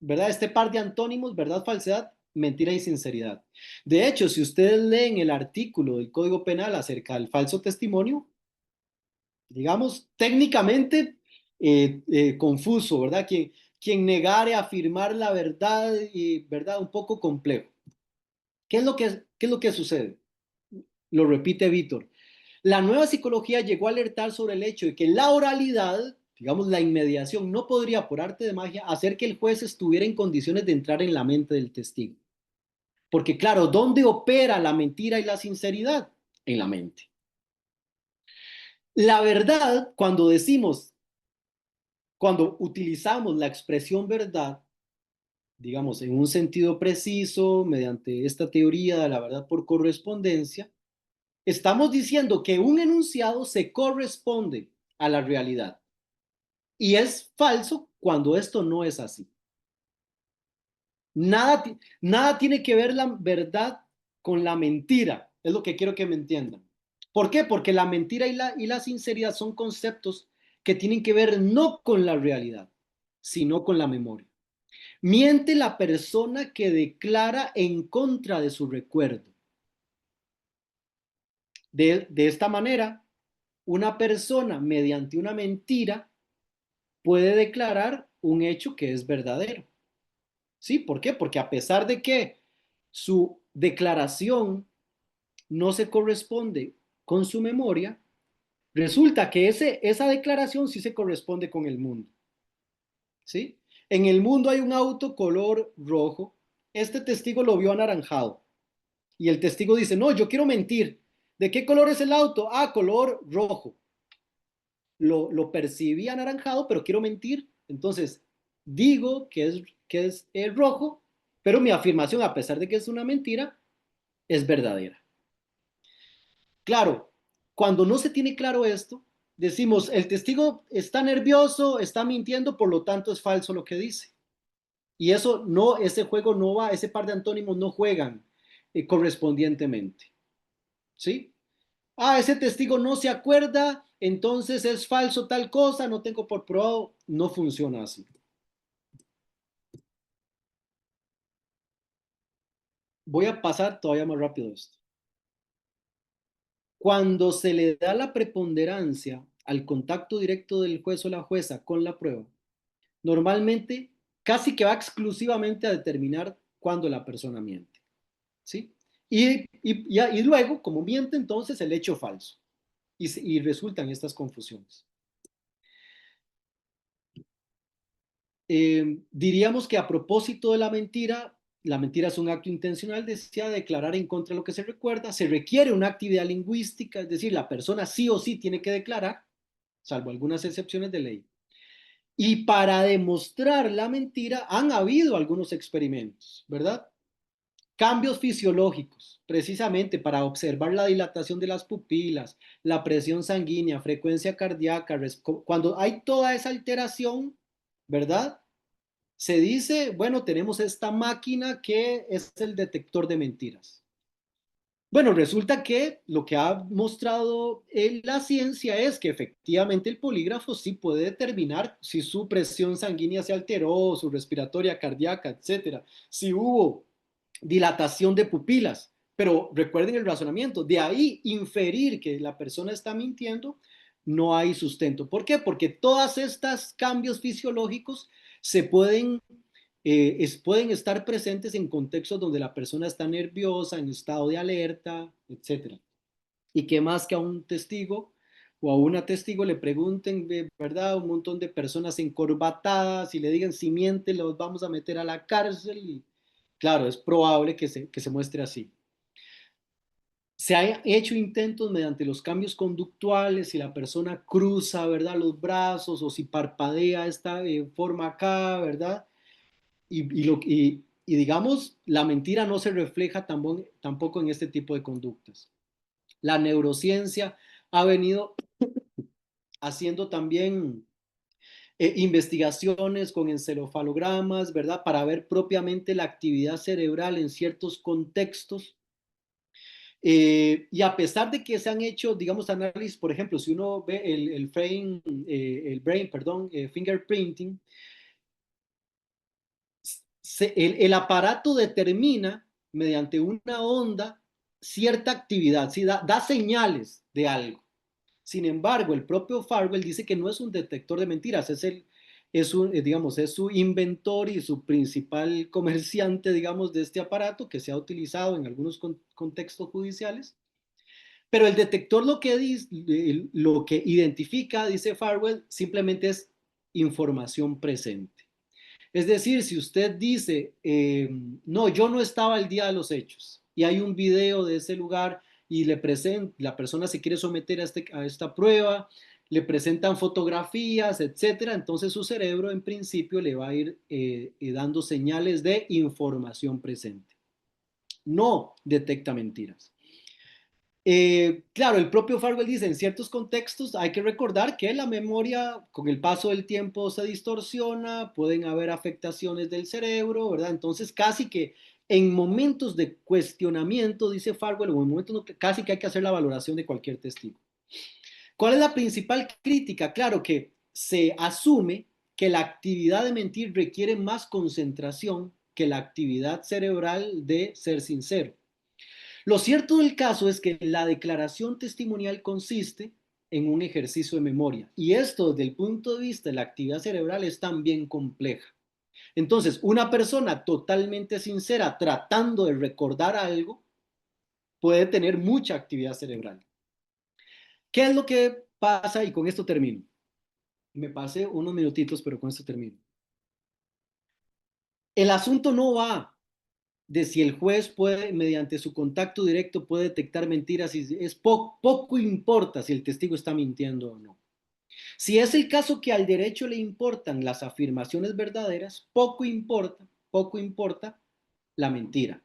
este par de antónimos, verdad, falsedad, mentira y sinceridad. De hecho, si ustedes leen el artículo del Código Penal acerca del falso testimonio, digamos, técnicamente confuso, ¿verdad? Quien negare afirmar la verdad, ¿verdad? Un poco complejo. ¿Qué es lo que sucede? Lo repite Víctor. La nueva psicología llegó a alertar sobre el hecho de que la oralidad, digamos, la inmediación, no podría, por arte de magia, hacer que el juez estuviera en condiciones de entrar en la mente del testigo. Porque claro, ¿dónde opera la mentira y la sinceridad? En la mente. La verdad, cuando utilizamos la expresión verdad, digamos, en un sentido preciso, mediante esta teoría de la verdad por correspondencia, estamos diciendo que un enunciado se corresponde a la realidad. Y es falso cuando esto no es así. Nada, nada tiene que ver la verdad con la mentira, es lo que quiero que me entiendan. ¿Por qué? Porque la mentira y la sinceridad son conceptos que tienen que ver no con la realidad, sino con la memoria. Miente la persona que declara en contra de su recuerdo. De esta manera, una persona mediante una mentira puede declarar un hecho que es verdadero. ¿Sí? ¿Por qué? Porque a pesar de que su declaración no se corresponde con su memoria, resulta que esa declaración sí se corresponde con el mundo. ¿Sí? En el mundo hay un auto color rojo. Este testigo lo vio anaranjado. Y el testigo dice, no, yo quiero mentir. ¿De qué color es el auto? Ah, color rojo. Lo percibí anaranjado, pero quiero mentir. Entonces, digo que es el rojo, pero mi afirmación, a pesar de que es una mentira, es verdadera. Claro, cuando no se tiene claro esto, decimos, el testigo está nervioso, está mintiendo, por lo tanto es falso lo que dice. Y eso no, ese juego no va, ese par de antónimos no juegan correspondientemente. ¿Sí? Ah, ese testigo no se acuerda, entonces es falso tal cosa, no tengo por probado, no funciona así. Voy a pasar todavía más rápido esto. Cuando se le da la preponderancia al contacto directo del juez o la jueza con la prueba, normalmente casi que va exclusivamente a determinar cuándo la persona miente, ¿sí? Y luego, como miente, entonces el hecho falso. Y resultan estas confusiones. Diríamos que a propósito de la mentira es un acto intencional, decía, declarar en contra de lo que se recuerda, se requiere una actividad lingüística, es decir, la persona sí o sí tiene que declarar, salvo algunas excepciones de ley. Y para demostrar la mentira han habido algunos experimentos, ¿verdad? Cambios fisiológicos, precisamente para observar la dilatación de las pupilas, la presión sanguínea, frecuencia cardíaca, cuando hay toda esa alteración, ¿verdad? Se dice, bueno, tenemos esta máquina que es el detector de mentiras. Bueno, resulta que lo que ha mostrado la ciencia es que efectivamente el polígrafo sí puede determinar si su presión sanguínea se alteró, su respiratoria cardíaca, etcétera, si hubo dilatación de pupilas. Pero recuerden el razonamiento, de ahí inferir que la persona está mintiendo, no hay sustento. ¿Por qué? Porque todos estos cambios fisiológicos se pueden estar presentes en contextos donde la persona está nerviosa, en estado de alerta, etcétera. Y que más que a un testigo o a una testigo le pregunten, ¿verdad? Un montón de personas encorbatadas y le digan, si miente, los vamos a meter a la cárcel. Y claro, es probable que se muestre así. Se han hecho intentos mediante los cambios conductuales, si la persona cruza, ¿verdad? Los brazos o si parpadea esta forma acá, ¿verdad? Y digamos, la mentira no se refleja tampoco en este tipo de conductas. La neurociencia ha venido haciendo también investigaciones con encefalogramas, ¿verdad? Para ver propiamente la actividad cerebral en ciertos contextos. Y a pesar de que se han hecho, digamos, análisis, por ejemplo, si uno ve el fingerprinting, el aparato determina mediante una onda cierta actividad, ¿sí? Da señales de algo. Sin embargo, el propio Farwell dice que no es un detector de mentiras, digamos, es su inventor y su principal comerciante, digamos, de este aparato que se ha utilizado en algunos contextos judiciales. Pero el detector lo que identifica, dice Farwell, simplemente es información presente. Es decir, si usted dice, no, yo no estaba el día de los hechos y hay un video de ese lugar y la persona se quiere someter a esta prueba, le presentan fotografías, etcétera, entonces su cerebro en principio le va a ir dando señales de información presente. No detecta mentiras. Claro, el propio Farwell dice, en ciertos contextos hay que recordar que la memoria con el paso del tiempo se distorsiona, pueden haber afectaciones del cerebro, ¿verdad? Entonces casi que en momentos de cuestionamiento, dice Farwell, o en momentos casi que hay que hacer la valoración de cualquier testigo. ¿Cuál es la principal crítica? Claro que se asume que la actividad de mentir requiere más concentración que la actividad cerebral de ser sincero. Lo cierto del caso es que la declaración testimonial consiste en un ejercicio de memoria y esto desde el punto de vista de la actividad cerebral es también compleja. Entonces, una persona totalmente sincera tratando de recordar algo puede tener mucha actividad cerebral. ¿Qué es lo que pasa? Y con esto termino. Me pasé unos minutitos, pero con esto termino. El asunto no va de si el juez puede, mediante su contacto directo, puede detectar mentiras y poco importa si el testigo está mintiendo o no. Si es el caso que al derecho le importan las afirmaciones verdaderas, poco importa la mentira.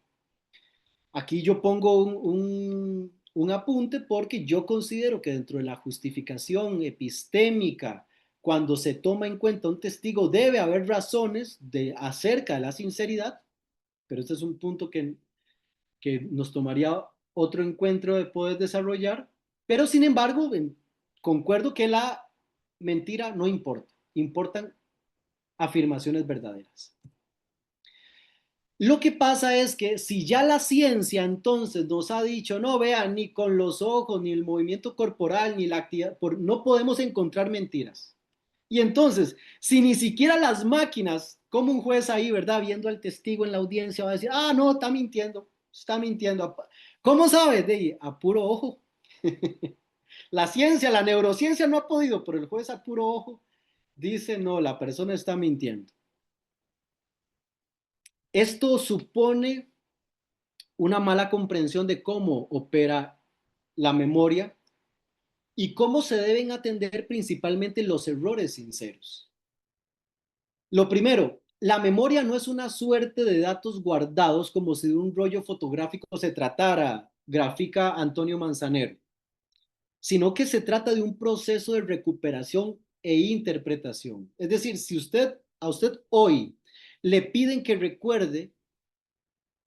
Aquí yo pongo un apunte porque yo considero que dentro de la justificación epistémica, cuando se toma en cuenta un testigo, debe haber razones acerca de la sinceridad, pero este es un punto que nos tomaría otro encuentro de poder desarrollar, pero sin embargo, concuerdo que la mentira no importa, importan afirmaciones verdaderas. Lo que pasa es que si ya la ciencia entonces nos ha dicho, no vean, ni con los ojos, ni el movimiento corporal, ni la actividad, no podemos encontrar mentiras. Y entonces, si ni siquiera las máquinas, como un juez ahí, ¿verdad? Viendo al testigo en la audiencia, va a decir, ah, no, está mintiendo, está mintiendo. ¿Cómo sabes? De ahí, a puro ojo. La ciencia, la neurociencia no ha podido, pero el juez a puro ojo dice, no, la persona está mintiendo. Esto supone una mala comprensión de cómo opera la memoria y cómo se deben atender principalmente los errores sinceros. Lo primero, la memoria no es una suerte de datos guardados como si de un rollo fotográfico se tratara, grafica Antonio Manzanero, sino que se trata de un proceso de recuperación e interpretación. Es decir, si a usted hoy le piden que recuerde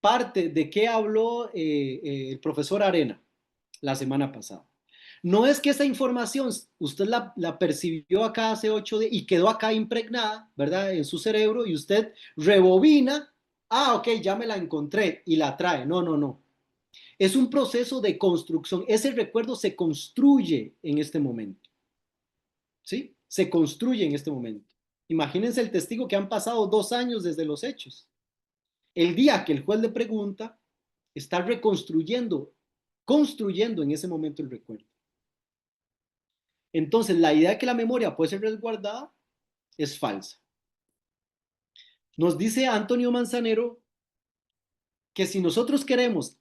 parte de qué habló el profesor Arena la semana pasada. No es que esa información usted la percibió acá hace 8 días y quedó acá impregnada, ¿verdad? En su cerebro y usted rebobina, ah, ok, ya me la encontré y la trae. No, no, no. Es un proceso de construcción. Ese recuerdo se construye en este momento, ¿sí? Se construye en este momento. Imagínense el testigo que han pasado 2 años desde los hechos. El día que el juez le pregunta, está reconstruyendo, construyendo en ese momento el recuerdo. Entonces, la idea de que la memoria puede ser resguardada es falsa. Nos dice Antonio Manzanero que si nosotros queremos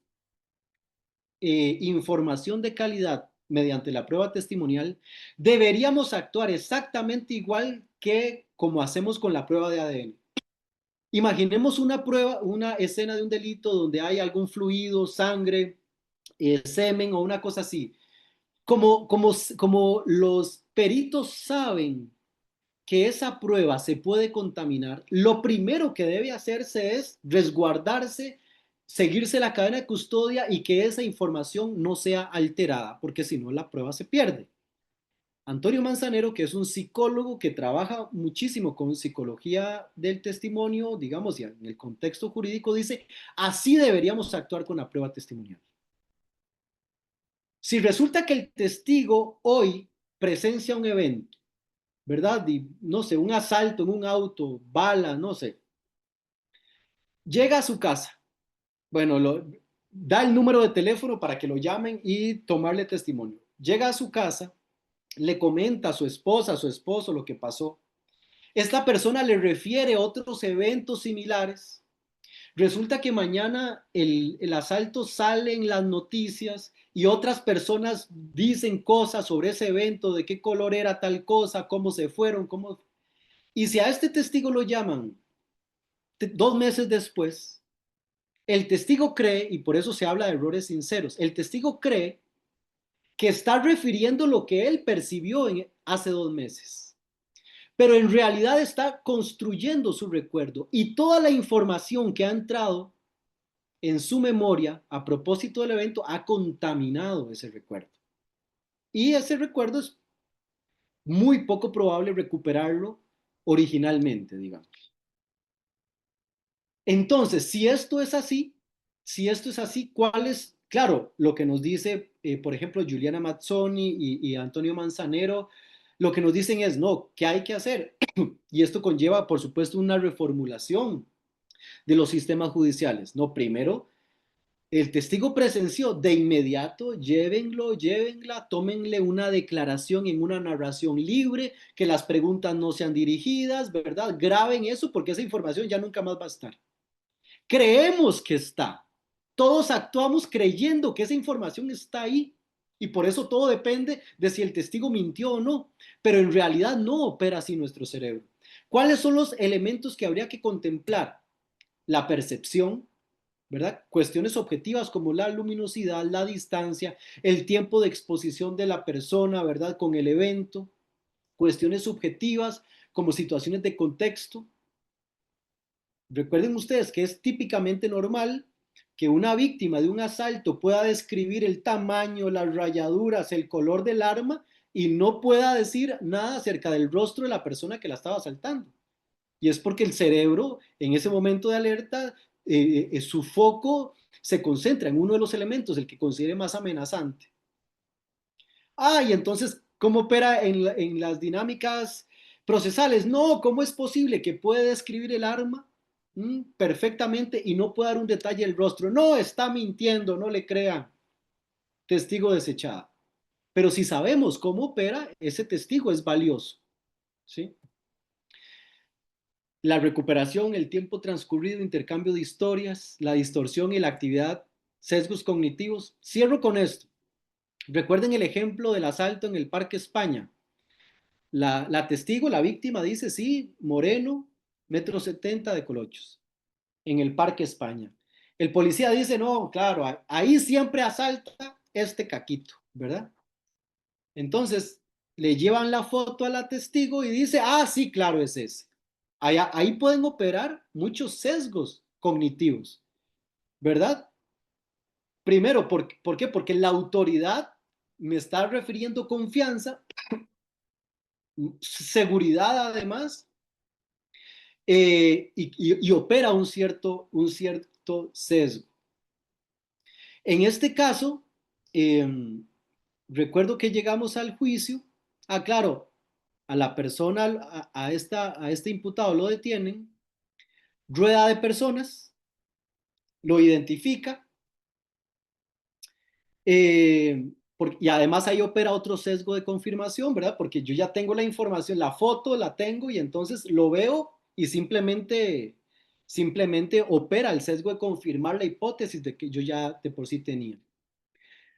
información de calidad mediante la prueba testimonial, deberíamos actuar exactamente igual que como hacemos con la prueba de ADN. Imaginemos una prueba, una escena de un delito donde hay algún fluido, sangre, semen o una cosa así. Como los peritos saben que esa prueba se puede contaminar, lo primero que debe hacerse es resguardarse, seguirse la cadena de custodia y que esa información no sea alterada, porque si no la prueba se pierde. Antonio Manzanero, que es un psicólogo que trabaja muchísimo con psicología del testimonio, digamos, y en el contexto jurídico, dice, así deberíamos actuar con la prueba testimonial. Si resulta que el testigo hoy presencia un evento, ¿verdad? Y, no sé, un asalto en un auto, bala, no sé. Llega a su casa, bueno, da el número de teléfono para que lo llamen y tomarle testimonio. Llega a su casa, le comenta a su esposa, a su esposo lo que pasó. Esta persona le refiere otros eventos similares. Resulta que mañana el asalto sale en las noticias y otras personas dicen cosas sobre ese evento, de qué color era tal cosa, cómo se fueron, cómo... Y si a este testigo lo llaman 2 meses después, el testigo cree, y por eso se habla de errores sinceros, el testigo cree que está refiriendo lo que él percibió hace 2 meses, pero en realidad está construyendo su recuerdo y toda la información que ha entrado en su memoria a propósito del evento ha contaminado ese recuerdo. Y ese recuerdo es muy poco probable recuperarlo originalmente, digamos. Entonces, si esto es así, ¿cuál es? Claro, lo que nos dice, por ejemplo, Juliana Mazzoni y Antonio Manzanero, lo que nos dicen es, no, ¿qué hay que hacer? Y esto conlleva, por supuesto, una reformulación de los sistemas judiciales. No, primero, el testigo presenció de inmediato, llévenlo, llévenla, tómenle una declaración en una narración libre, que las preguntas no sean dirigidas, ¿verdad? Graben eso porque esa información ya nunca más va a estar. Creemos que está. Todos actuamos creyendo que esa información está ahí y por eso todo depende de si el testigo mintió o no, pero en realidad no opera así nuestro cerebro. ¿Cuáles son los elementos que habría que contemplar? La percepción, ¿verdad? Cuestiones objetivas como la luminosidad, la distancia, el tiempo de exposición de la persona, ¿verdad? Con el evento. Cuestiones subjetivas como situaciones de contexto. Recuerden ustedes que es típicamente normal que una víctima de un asalto pueda describir el tamaño, las rayaduras, el color del arma y no pueda decir nada acerca del rostro de la persona que la estaba asaltando. Y es porque el cerebro en ese momento de alerta su foco se concentra en uno de los elementos, el que considere más amenazante. Y entonces, ¿cómo opera en las dinámicas procesales? No, ¿cómo es posible que puede describir el arma perfectamente y no pueda dar un detalle del rostro? No, está mintiendo, no le crean. Testigo desechado. Pero si sabemos cómo opera, ese testigo es valioso, ¿sí? La recuperación, el tiempo transcurrido, intercambio de historias, la distorsión y la actividad, sesgos cognitivos. Cierro con esto. Recuerden el ejemplo del asalto en el Parque España. La testigo, la víctima, dice, sí, moreno, 1,70 m de colochos, en el Parque España. El policía dice, no, claro, ahí siempre asalta este caquito, ¿verdad? Entonces, le llevan la foto a la testigo y dice, sí, claro, es ese. Ahí pueden operar muchos sesgos cognitivos, ¿verdad? Primero, ¿por qué? Porque la autoridad me está refiriendo confianza, seguridad además, y opera un cierto sesgo. En este caso, recuerdo que llegamos al juicio. Claro, a la persona, a este imputado lo detienen, rueda de personas, lo identifica, y además ahí opera otro sesgo de confirmación, ¿verdad? Porque yo ya tengo la información, la foto la tengo y entonces lo veo y simplemente opera el sesgo de confirmar la hipótesis de que yo ya de por sí tenía.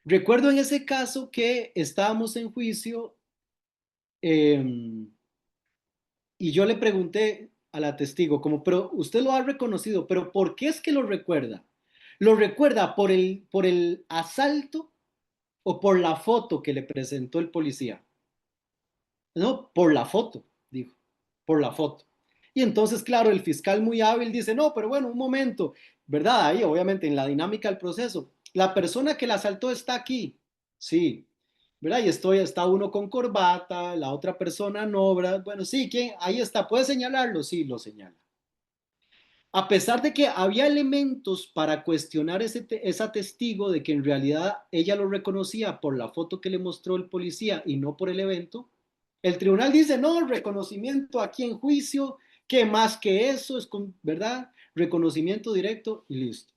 Recuerdo en ese caso que estábamos en juicio y yo le pregunté a la testigo, como, pero usted lo ha reconocido, pero ¿por qué es que lo recuerda? ¿Lo recuerda por el asalto o por la foto que le presentó el policía? No, por la foto, dijo, por la foto. Y entonces, claro, el fiscal muy hábil dice, no, pero bueno, un momento, ¿verdad? Ahí, obviamente, en la dinámica del proceso, la persona que la asaltó está aquí, sí, ¿verdad? Y está uno con corbata, la otra persona no, ¿verdad? Bueno, sí, ¿quién? Ahí está, ¿puede señalarlo? Sí, lo señala. A pesar de que había elementos para cuestionar esa testigo de que en realidad ella lo reconocía por la foto que le mostró el policía y no por el evento, el tribunal dice, no, reconocimiento aquí en juicio, que más que eso es, ¿verdad? Reconocimiento directo y listo.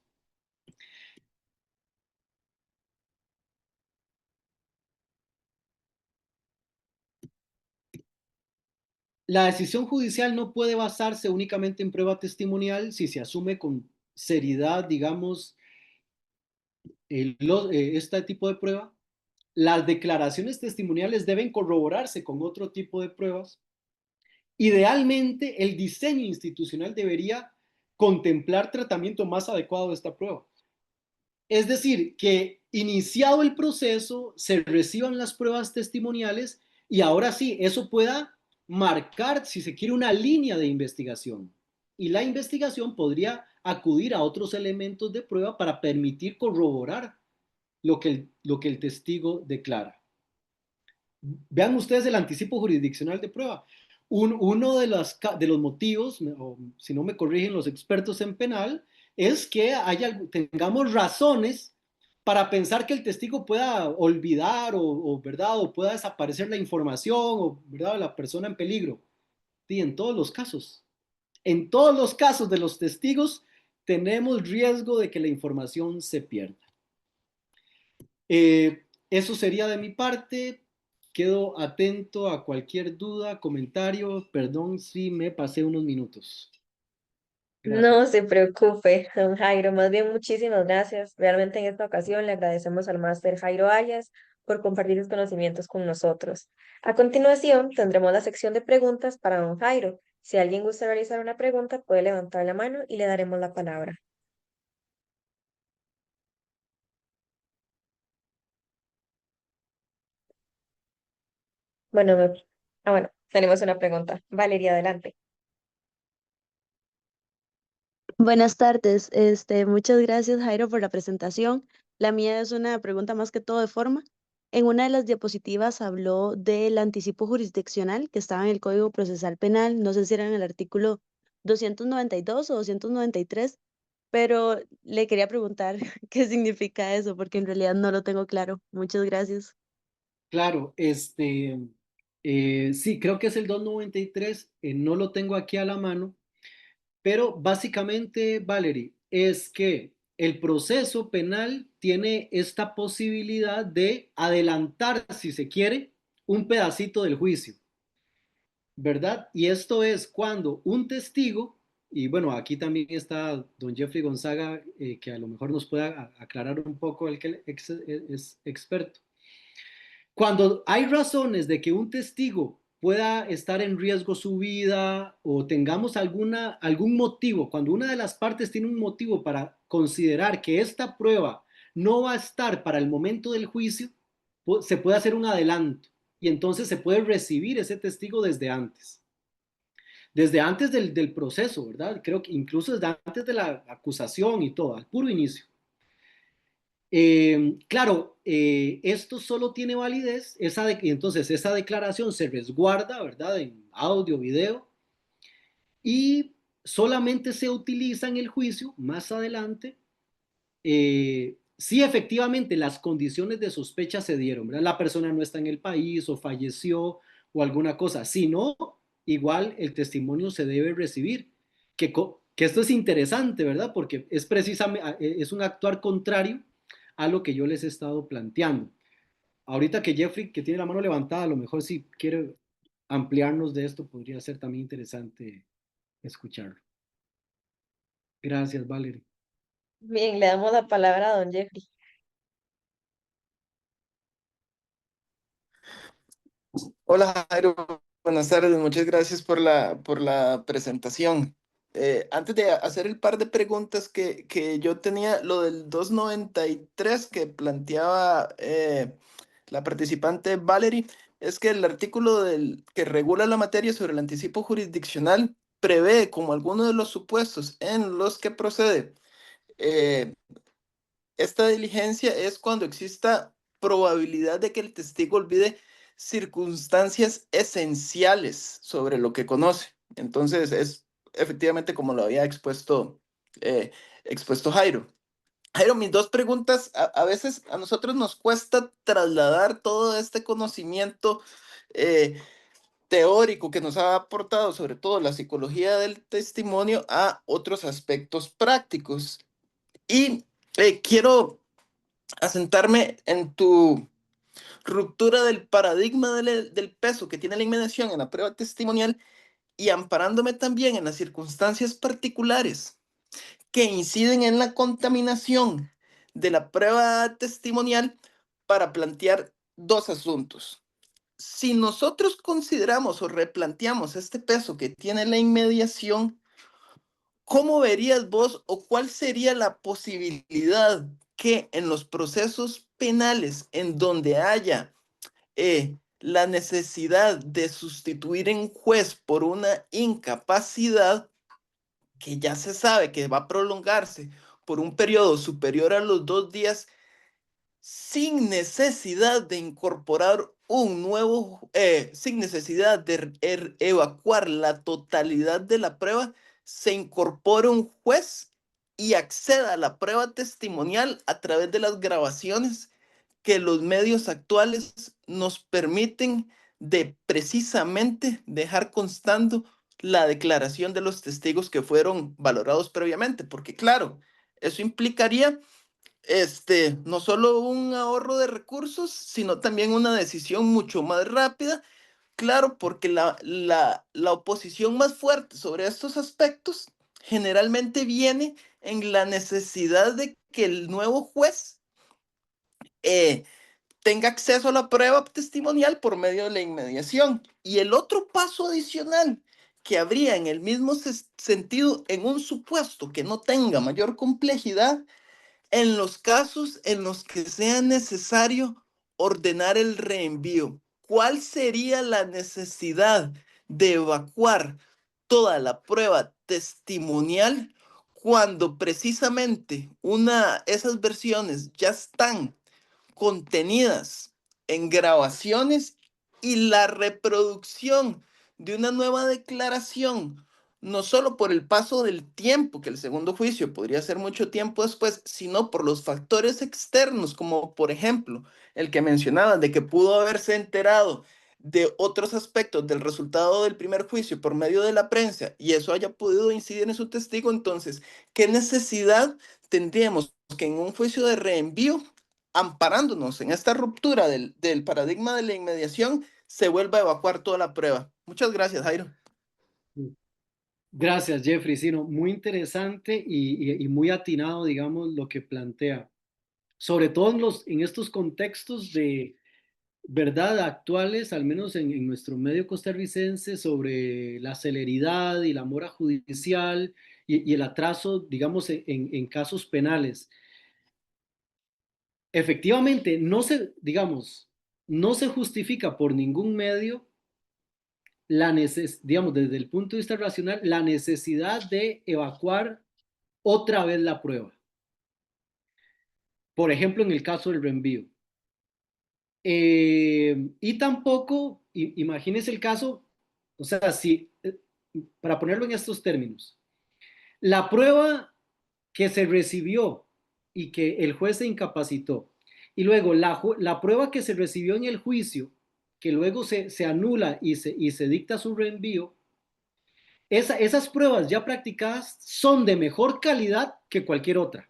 La decisión judicial no puede basarse únicamente en prueba testimonial si se asume con seriedad, digamos, este tipo de prueba. Las declaraciones testimoniales deben corroborarse con otro tipo de pruebas. Idealmente, el diseño institucional debería contemplar tratamiento más adecuado de esta prueba. Es decir, que iniciado el proceso, se reciban las pruebas testimoniales y ahora sí, eso pueda marcar, si se quiere, una línea de investigación. Y la investigación podría acudir a otros elementos de prueba para permitir corroborar lo que el testigo declara. Vean ustedes el anticipo jurisdiccional de prueba. Uno de los motivos, o si no me corrigen los expertos en penal, es que tengamos razones para pensar que el testigo pueda olvidar ¿verdad? O pueda desaparecer la información o ¿verdad? La persona en peligro. Sí, en todos los casos de los testigos tenemos riesgo de que la información se pierda. Eso sería de mi parte. Quedo atento a cualquier duda, comentario. Perdón si me pasé unos minutos. Gracias. No se preocupe, don Jairo. Más bien, muchísimas gracias. Realmente en esta ocasión le agradecemos al máster Jairo Ayas por compartir sus conocimientos con nosotros. A continuación, tendremos la sección de preguntas para don Jairo. Si alguien gusta realizar una pregunta, puede levantar la mano y le daremos la palabra. Bueno, bueno, tenemos una pregunta. Valeria, adelante. Buenas tardes. Muchas gracias, Jairo, por la presentación. La mía es una pregunta más que todo de forma. En una de las diapositivas habló del anticipo jurisdiccional que estaba en el Código Procesal Penal. No sé si era en el artículo 292 o 293, pero le quería preguntar qué significa eso, porque en realidad no lo tengo claro. Muchas gracias. Claro, sí, creo que es el 293, no lo tengo aquí a la mano, pero básicamente, Valerie, es que el proceso penal tiene esta posibilidad de adelantar, si se quiere, un pedacito del juicio, ¿verdad? Y esto es cuando un testigo, y bueno, aquí también está don Jeffrey Gonzaga, que a lo mejor nos pueda aclarar un poco, el que es experto. Cuando hay razones de que un testigo pueda estar en riesgo su vida o tengamos algún motivo, cuando una de las partes tiene un motivo para considerar que esta prueba no va a estar para el momento del juicio, se puede hacer un adelanto y entonces se puede recibir ese testigo desde antes del proceso, ¿verdad? Creo que incluso desde antes de la acusación y todo, al puro inicio. Claro, esto solo tiene validez, entonces esa declaración se resguarda, ¿verdad? En audio, video, y solamente se utiliza en el juicio más adelante si efectivamente las condiciones de sospecha se dieron, ¿verdad? La persona no está en el país o falleció o alguna cosa. Si no, igual el testimonio se debe recibir. Que esto es interesante, ¿verdad? Porque es precisamente, es un actuar contrario a lo que yo les he estado planteando. Ahorita que Jeffrey, que tiene la mano levantada, a lo mejor si quiere ampliarnos de esto, podría ser también interesante escucharlo. Gracias, Valerie. Bien, le damos la palabra a don Jeffrey. Hola Jairo, buenas tardes, muchas gracias por la presentación. Antes de hacer el par de preguntas que yo tenía, lo del 293 que planteaba la participante Valerie, es que el artículo que regula la materia sobre el anticipo jurisdiccional prevé como alguno de los supuestos en los que procede eh, esta diligencia es cuando exista probabilidad de que el testigo olvide circunstancias esenciales sobre lo que conoce. Entonces, es efectivamente como lo había expuesto Jairo. Jairo, mis dos preguntas, a veces a nosotros nos cuesta trasladar todo este conocimiento eh, teórico que nos ha aportado, sobre todo la psicología del testimonio, a otros aspectos prácticos. Y quiero asentarme en tu ruptura del paradigma del peso que tiene la inmediación en la prueba testimonial y amparándome también en las circunstancias particulares que inciden en la contaminación de la prueba testimonial para plantear dos asuntos. Si nosotros consideramos o replanteamos este peso que tiene la inmediación, ¿cómo verías vos o cuál sería la posibilidad que en los procesos penales en donde haya la necesidad de sustituir en juez por una incapacidad que ya se sabe que va a prolongarse por un periodo superior a los 2 días, sin necesidad de incorporar un nuevo, sin necesidad de evacuar la totalidad de la prueba, se incorpora un juez y acceda a la prueba testimonial a través de las grabaciones que los medios actuales nos permiten de precisamente dejar constando la declaración de los testigos que fueron valorados previamente, porque claro, eso implicaría no solo un ahorro de recursos, sino también una decisión mucho más rápida. Claro, porque la oposición más fuerte sobre estos aspectos generalmente viene en la necesidad de que el nuevo juez eh, tenga acceso a la prueba testimonial por medio de la inmediación. Y el otro paso adicional que habría en el mismo sentido en un supuesto que no tenga mayor complejidad en los casos en los que sea necesario ordenar el reenvío. ¿Cuál sería la necesidad de evacuar toda la prueba testimonial cuando precisamente esas versiones ya están contenidas en grabaciones y la reproducción de una nueva declaración no solo por el paso del tiempo, que el segundo juicio podría ser mucho tiempo después, sino por los factores externos, como por ejemplo el que mencionabas, de que pudo haberse enterado de otros aspectos del resultado del primer juicio por medio de la prensa y eso haya podido incidir en su testigo. Entonces, ¿qué necesidad tendríamos que en un juicio de reenvío, amparándonos en esta ruptura del paradigma de la inmediación, se vuelva a evacuar toda la prueba? Muchas gracias, Jairo. Gracias, Jeffrey. Sí, no, muy interesante y muy atinado, digamos, lo que plantea. Sobre todo en estos contextos de verdad actuales, al menos en nuestro medio costarricense, sobre la celeridad y la mora judicial y el atraso, digamos, en casos penales. Efectivamente, digamos, no se justifica por ningún medio digamos, desde el punto de vista racional, la necesidad de evacuar otra vez la prueba. Por ejemplo, en el caso del reenvío. Y tampoco, imagínese el caso, o sea, si, para ponerlo en estos términos, la prueba que se recibió y que el juez se incapacitó, y luego la prueba que se recibió en el juicio, que luego se anula y se dicta su reenvío, esas pruebas ya practicadas son de mejor calidad que cualquier otra.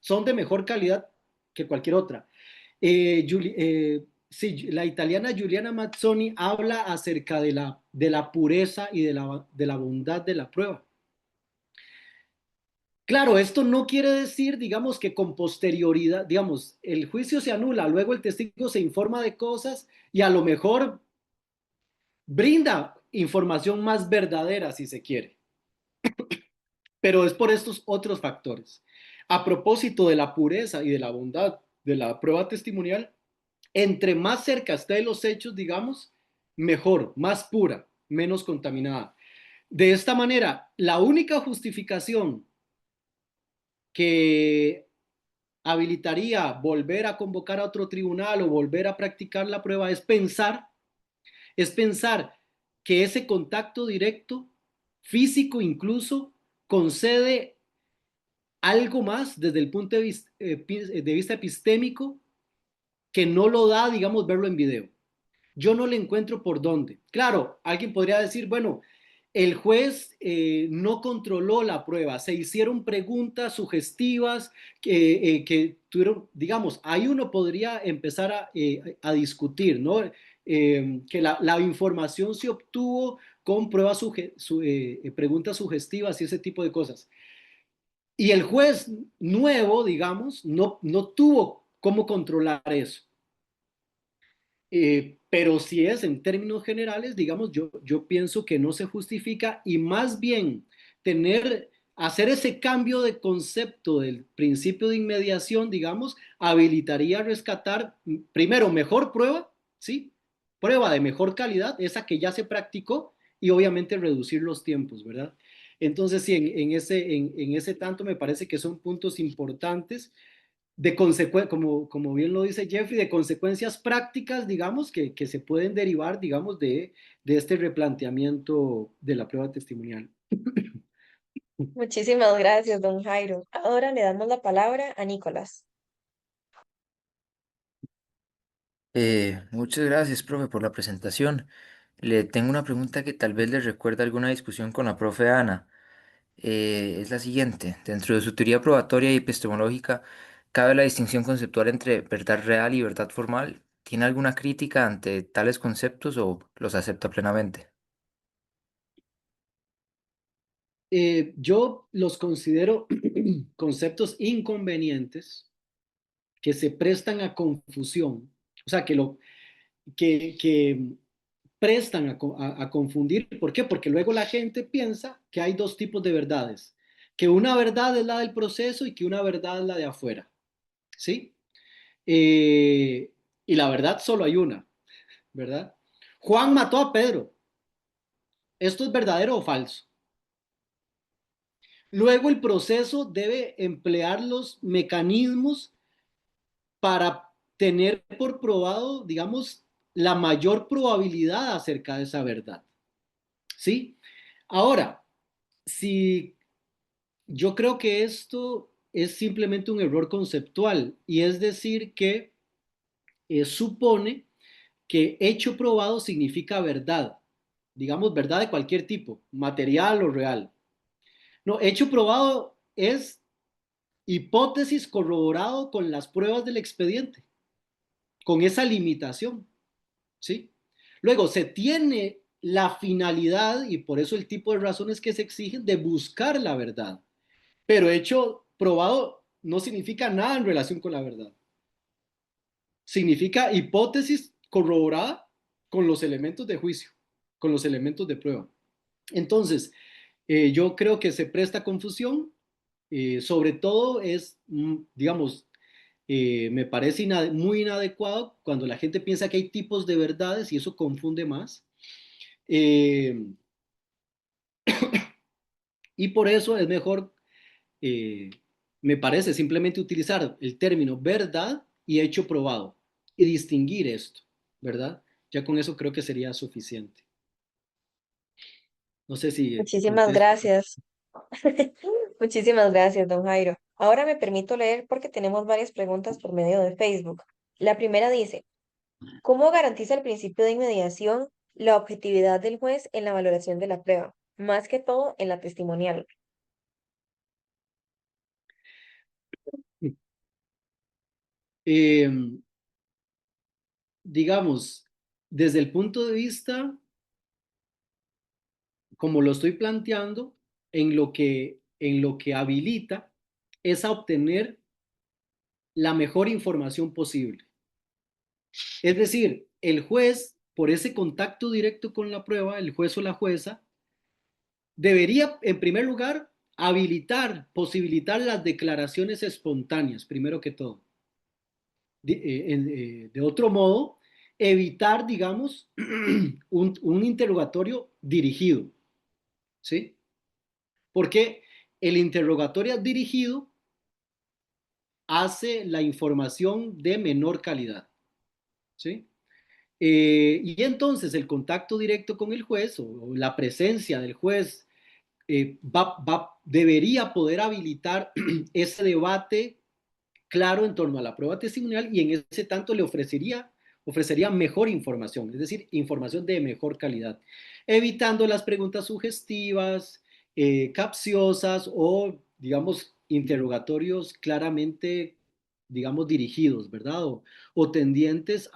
Son de mejor calidad que cualquier otra. Sí, la italiana Giuliana Mazzoni habla acerca de la pureza y de la bondad de la prueba. Claro, esto no quiere decir, digamos, que con posterioridad, digamos, el juicio se anula, luego el testigo se informa de cosas y a lo mejor brinda información más verdadera, si se quiere, pero es por estos otros factores. A propósito de la pureza y de la bondad de la prueba testimonial, entre más cerca esté de los hechos, digamos, mejor, más pura, menos contaminada. De esta manera, la única justificación que habilitaría volver a convocar a otro tribunal o volver a practicar la prueba es pensar que ese contacto directo, físico incluso, concede algo más desde el punto de vista epistémico que no lo da, digamos, verlo en video. Yo no le encuentro por dónde. Claro, alguien podría decir, bueno, el juez no controló la prueba, se hicieron preguntas sugestivas que tuvieron, digamos, ahí uno podría empezar a discutir, ¿no? Que la información se obtuvo con preguntas sugestivas y ese tipo de cosas. Y el juez nuevo, digamos, no tuvo cómo controlar eso. Pero si es en términos generales, digamos, yo pienso que no se justifica y más bien hacer ese cambio de concepto del principio de inmediación, digamos, habilitaría a rescatar primero mejor prueba, ¿sí? Prueba de mejor calidad, esa que ya se practicó y obviamente reducir los tiempos, ¿verdad? Entonces, sí, en ese tanto me parece que son puntos importantes como bien lo dice Jeffrey, de consecuencias prácticas, digamos, que se pueden derivar, digamos, de este replanteamiento de la prueba testimonial. Muchísimas gracias, don Jairo. Ahora le damos la palabra a Nicolás. Muchas gracias, profe, por la presentación. Le tengo una pregunta que tal vez le recuerda alguna discusión con la profe Ana. Es la siguiente. Dentro de su teoría probatoria y epistemológica, ¿cabe la distinción conceptual entre verdad real y verdad formal? ¿Tiene alguna crítica ante tales conceptos o los acepta plenamente? Yo los considero conceptos inconvenientes que se prestan a confusión, o sea, que prestan a confundir. ¿Por qué? Porque luego la gente piensa que hay dos tipos de verdades, que una verdad es la del proceso y que una verdad es la de afuera, ¿sí? Y la verdad solo hay una, ¿verdad? Juan mató a Pedro. ¿Esto es verdadero o falso? Luego el proceso debe emplear los mecanismos para tener por probado, digamos, la mayor probabilidad acerca de esa verdad. ¿Sí? Ahora, si yo creo que esto es simplemente un error conceptual, y es decir que supone que hecho probado significa verdad, digamos verdad de cualquier tipo, material o real. No, hecho probado es hipótesis corroborado con las pruebas del expediente, con esa limitación, ¿sí? Luego, se tiene la finalidad, y por eso el tipo de razones que se exigen, de buscar la verdad. Pero hecho probado no significa nada en relación con la verdad. Significa hipótesis corroborada con los elementos de juicio, con los elementos de prueba. Entonces, yo creo que se presta confusión, sobre todo es, digamos, me parece muy inadecuado cuando la gente piensa que hay tipos de verdades y eso confunde más. Eh, y por eso es mejor, eh, me parece, simplemente utilizar el término verdad y hecho probado y distinguir esto, ¿verdad? Ya con eso creo que sería suficiente. No sé si Muchísimas contesto. gracias. Muchísimas gracias, don Jairo. Ahora me permito leer porque tenemos varias preguntas por medio de Facebook. La primera dice, ¿cómo garantiza el principio de inmediación la objetividad del juez en la valoración de la prueba, más que todo en la testimonial? Eh, digamos, desde el punto de vista, como lo estoy planteando, en lo que habilita es a obtener la mejor información posible. Es decir, el juez, por ese contacto directo con la prueba, el juez o la jueza, debería, en primer lugar, posibilitar las declaraciones espontáneas, primero que todo. De otro modo, evitar, digamos, un interrogatorio dirigido, ¿sí? Porque el interrogatorio dirigido hace la información de menor calidad, ¿sí? Y entonces el contacto directo con el juez o la presencia del juez debería poder habilitar ese debate claro en torno a la prueba testimonial y en ese tanto le ofrecería mejor información, es decir, información de mejor calidad, evitando las preguntas sugestivas, capciosas o, digamos, interrogatorios claramente, digamos, dirigidos, ¿verdad? O tendientes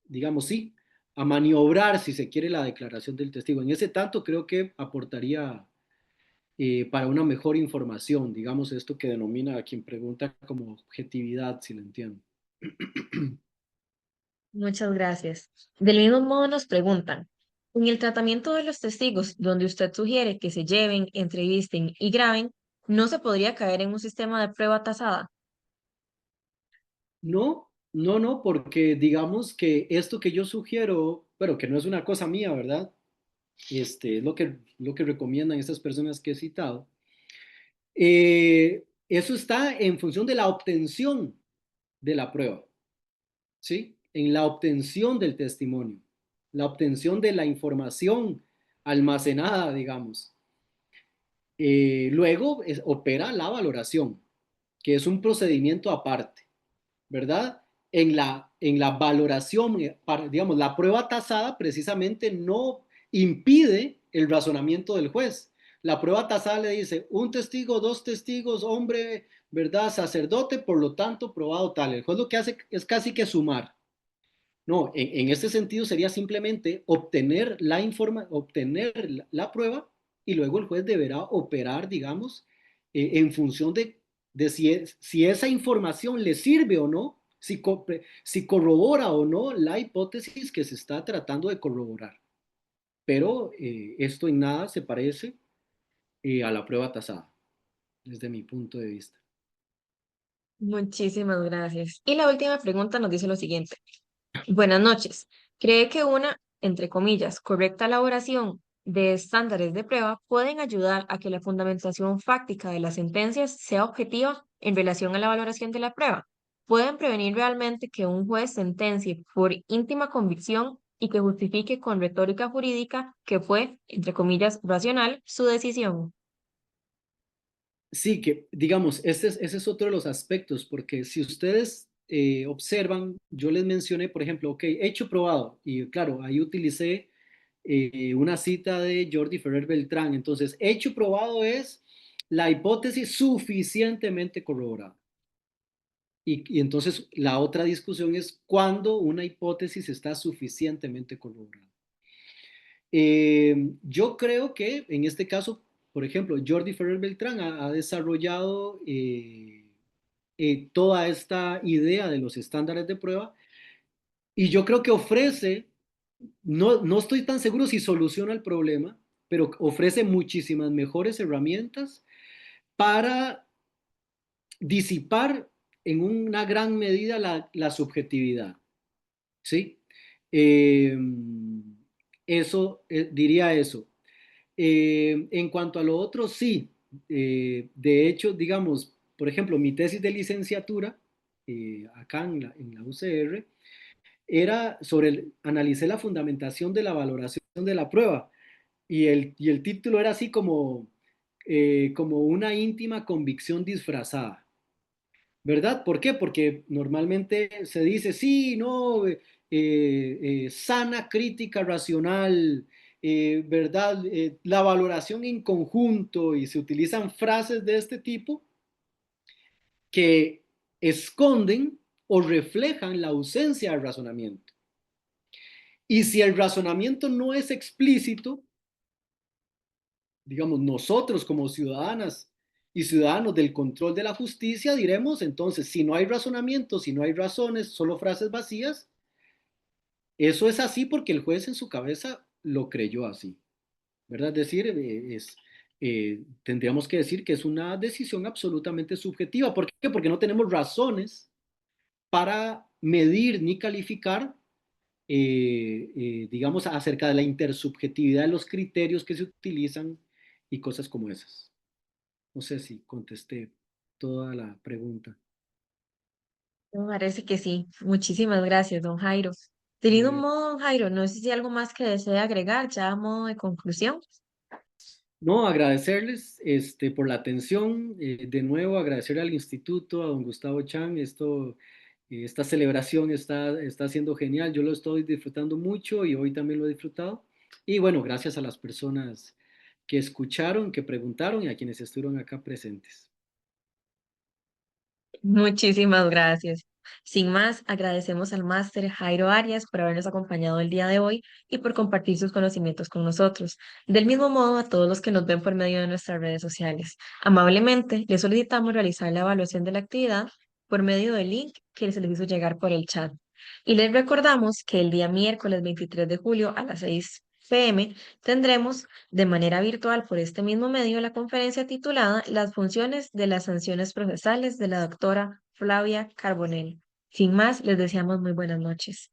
digamos, sí, a maniobrar, si se quiere, la declaración del testigo. En ese tanto creo que aportaría para una mejor información, digamos esto que denomina a quien pregunta como objetividad, si lo entiendo. Muchas gracias. Del mismo modo nos preguntan, en el tratamiento de los testigos, donde usted sugiere que se lleven, entrevisten y graben, ¿no se podría caer en un sistema de prueba tasada? No, no, no, porque digamos que esto que yo sugiero, pero que no es una cosa mía, ¿verdad? Es lo que recomiendan estas personas que he citado. Eso está en función de la obtención de la prueba, ¿sí? En la obtención del testimonio, la obtención de la información almacenada, digamos. Luego opera la valoración, que es un procedimiento aparte, ¿verdad? En la valoración, digamos, la prueba tasada precisamente no impide el razonamiento del juez. La prueba tasada le dice, un testigo, dos testigos, hombre, ¿verdad? Sacerdote, por lo tanto, probado tal. El juez lo que hace es casi que sumar. No, en este sentido sería simplemente obtener la prueba y luego el juez deberá operar, digamos, en función de si esa información le sirve o no, si corrobora o no la hipótesis que se está tratando de corroborar. Pero esto en nada se parece a la prueba tasada, desde mi punto de vista. Muchísimas gracias. Y la última pregunta nos dice lo siguiente. Buenas noches. ¿Cree que una, entre comillas, correcta elaboración de estándares de prueba pueden ayudar a que la fundamentación fáctica de las sentencias sea objetiva en relación a la valoración de la prueba? ¿Pueden prevenir realmente que un juez sentencie por íntima convicción y que justifique con retórica jurídica que fue, entre comillas, racional su decisión. Sí, que digamos, ese es otro de los aspectos, porque si ustedes observan, yo les mencioné, por ejemplo, ok, hecho probado, y claro, ahí utilicé una cita de Jordi Ferrer Beltrán. Entonces, hecho probado es la hipótesis suficientemente corroborada. Y entonces la otra discusión es cuándo una hipótesis está suficientemente corroborada. Yo creo que en este caso, por ejemplo, Jordi Ferrer Beltrán ha desarrollado toda esta idea de los estándares de prueba y yo creo que ofrece, no estoy tan seguro si soluciona el problema, pero ofrece muchísimas mejores herramientas para disipar en una gran medida la subjetividad, ¿sí? Eh, eso, diría eso. En cuanto a lo otro, sí. De hecho, digamos, por ejemplo, mi tesis de licenciatura, acá en la UCR, era analicé la fundamentación de la valoración de la prueba. Y el título era así como una íntima convicción disfrazada. ¿Verdad? ¿Por qué? Porque normalmente se dice, sí, no, sana crítica racional, ¿verdad? La valoración en conjunto y se utilizan frases de este tipo que esconden o reflejan la ausencia de razonamiento. Y si el razonamiento no es explícito, digamos, nosotros como ciudadanas y ciudadanos del control de la justicia diremos, entonces, si no hay razonamiento, si no hay razones, solo frases vacías, eso es así porque el juez en su cabeza lo creyó así, ¿verdad? Es decir, tendríamos que decir que es una decisión absolutamente subjetiva. ¿Por qué? Porque no tenemos razones para medir ni calificar, digamos, acerca de la intersubjetividad de los criterios que se utilizan y cosas como esas. No sé si contesté toda la pregunta. Me parece que sí. Muchísimas gracias, don Jairo. Teniendo un Bueno, modo, don Jairo, no sé si hay algo más que desea agregar, ya a modo de conclusión. no, agradecerles por la atención. De nuevo, agradecer al instituto, a don Gustavo Chan. Esta celebración está siendo genial. Yo lo estoy disfrutando mucho y hoy también lo he disfrutado. Y bueno, gracias a las personas que escucharon, que preguntaron y a quienes estuvieron acá presentes. Muchísimas gracias. Sin más, agradecemos al máster Jairo Arias por habernos acompañado el día de hoy y por compartir sus conocimientos con nosotros. Del mismo modo, a todos los que nos ven por medio de nuestras redes sociales. Amablemente, les solicitamos realizar la evaluación de la actividad por medio del link que se les hizo llegar por el chat. Y les recordamos que el día miércoles 23 de julio a las 6 p.m. tendremos de manera virtual por este mismo medio la conferencia titulada Las funciones de las sanciones procesales de la doctora Flavia Carbonell. Sin más, les deseamos muy buenas noches.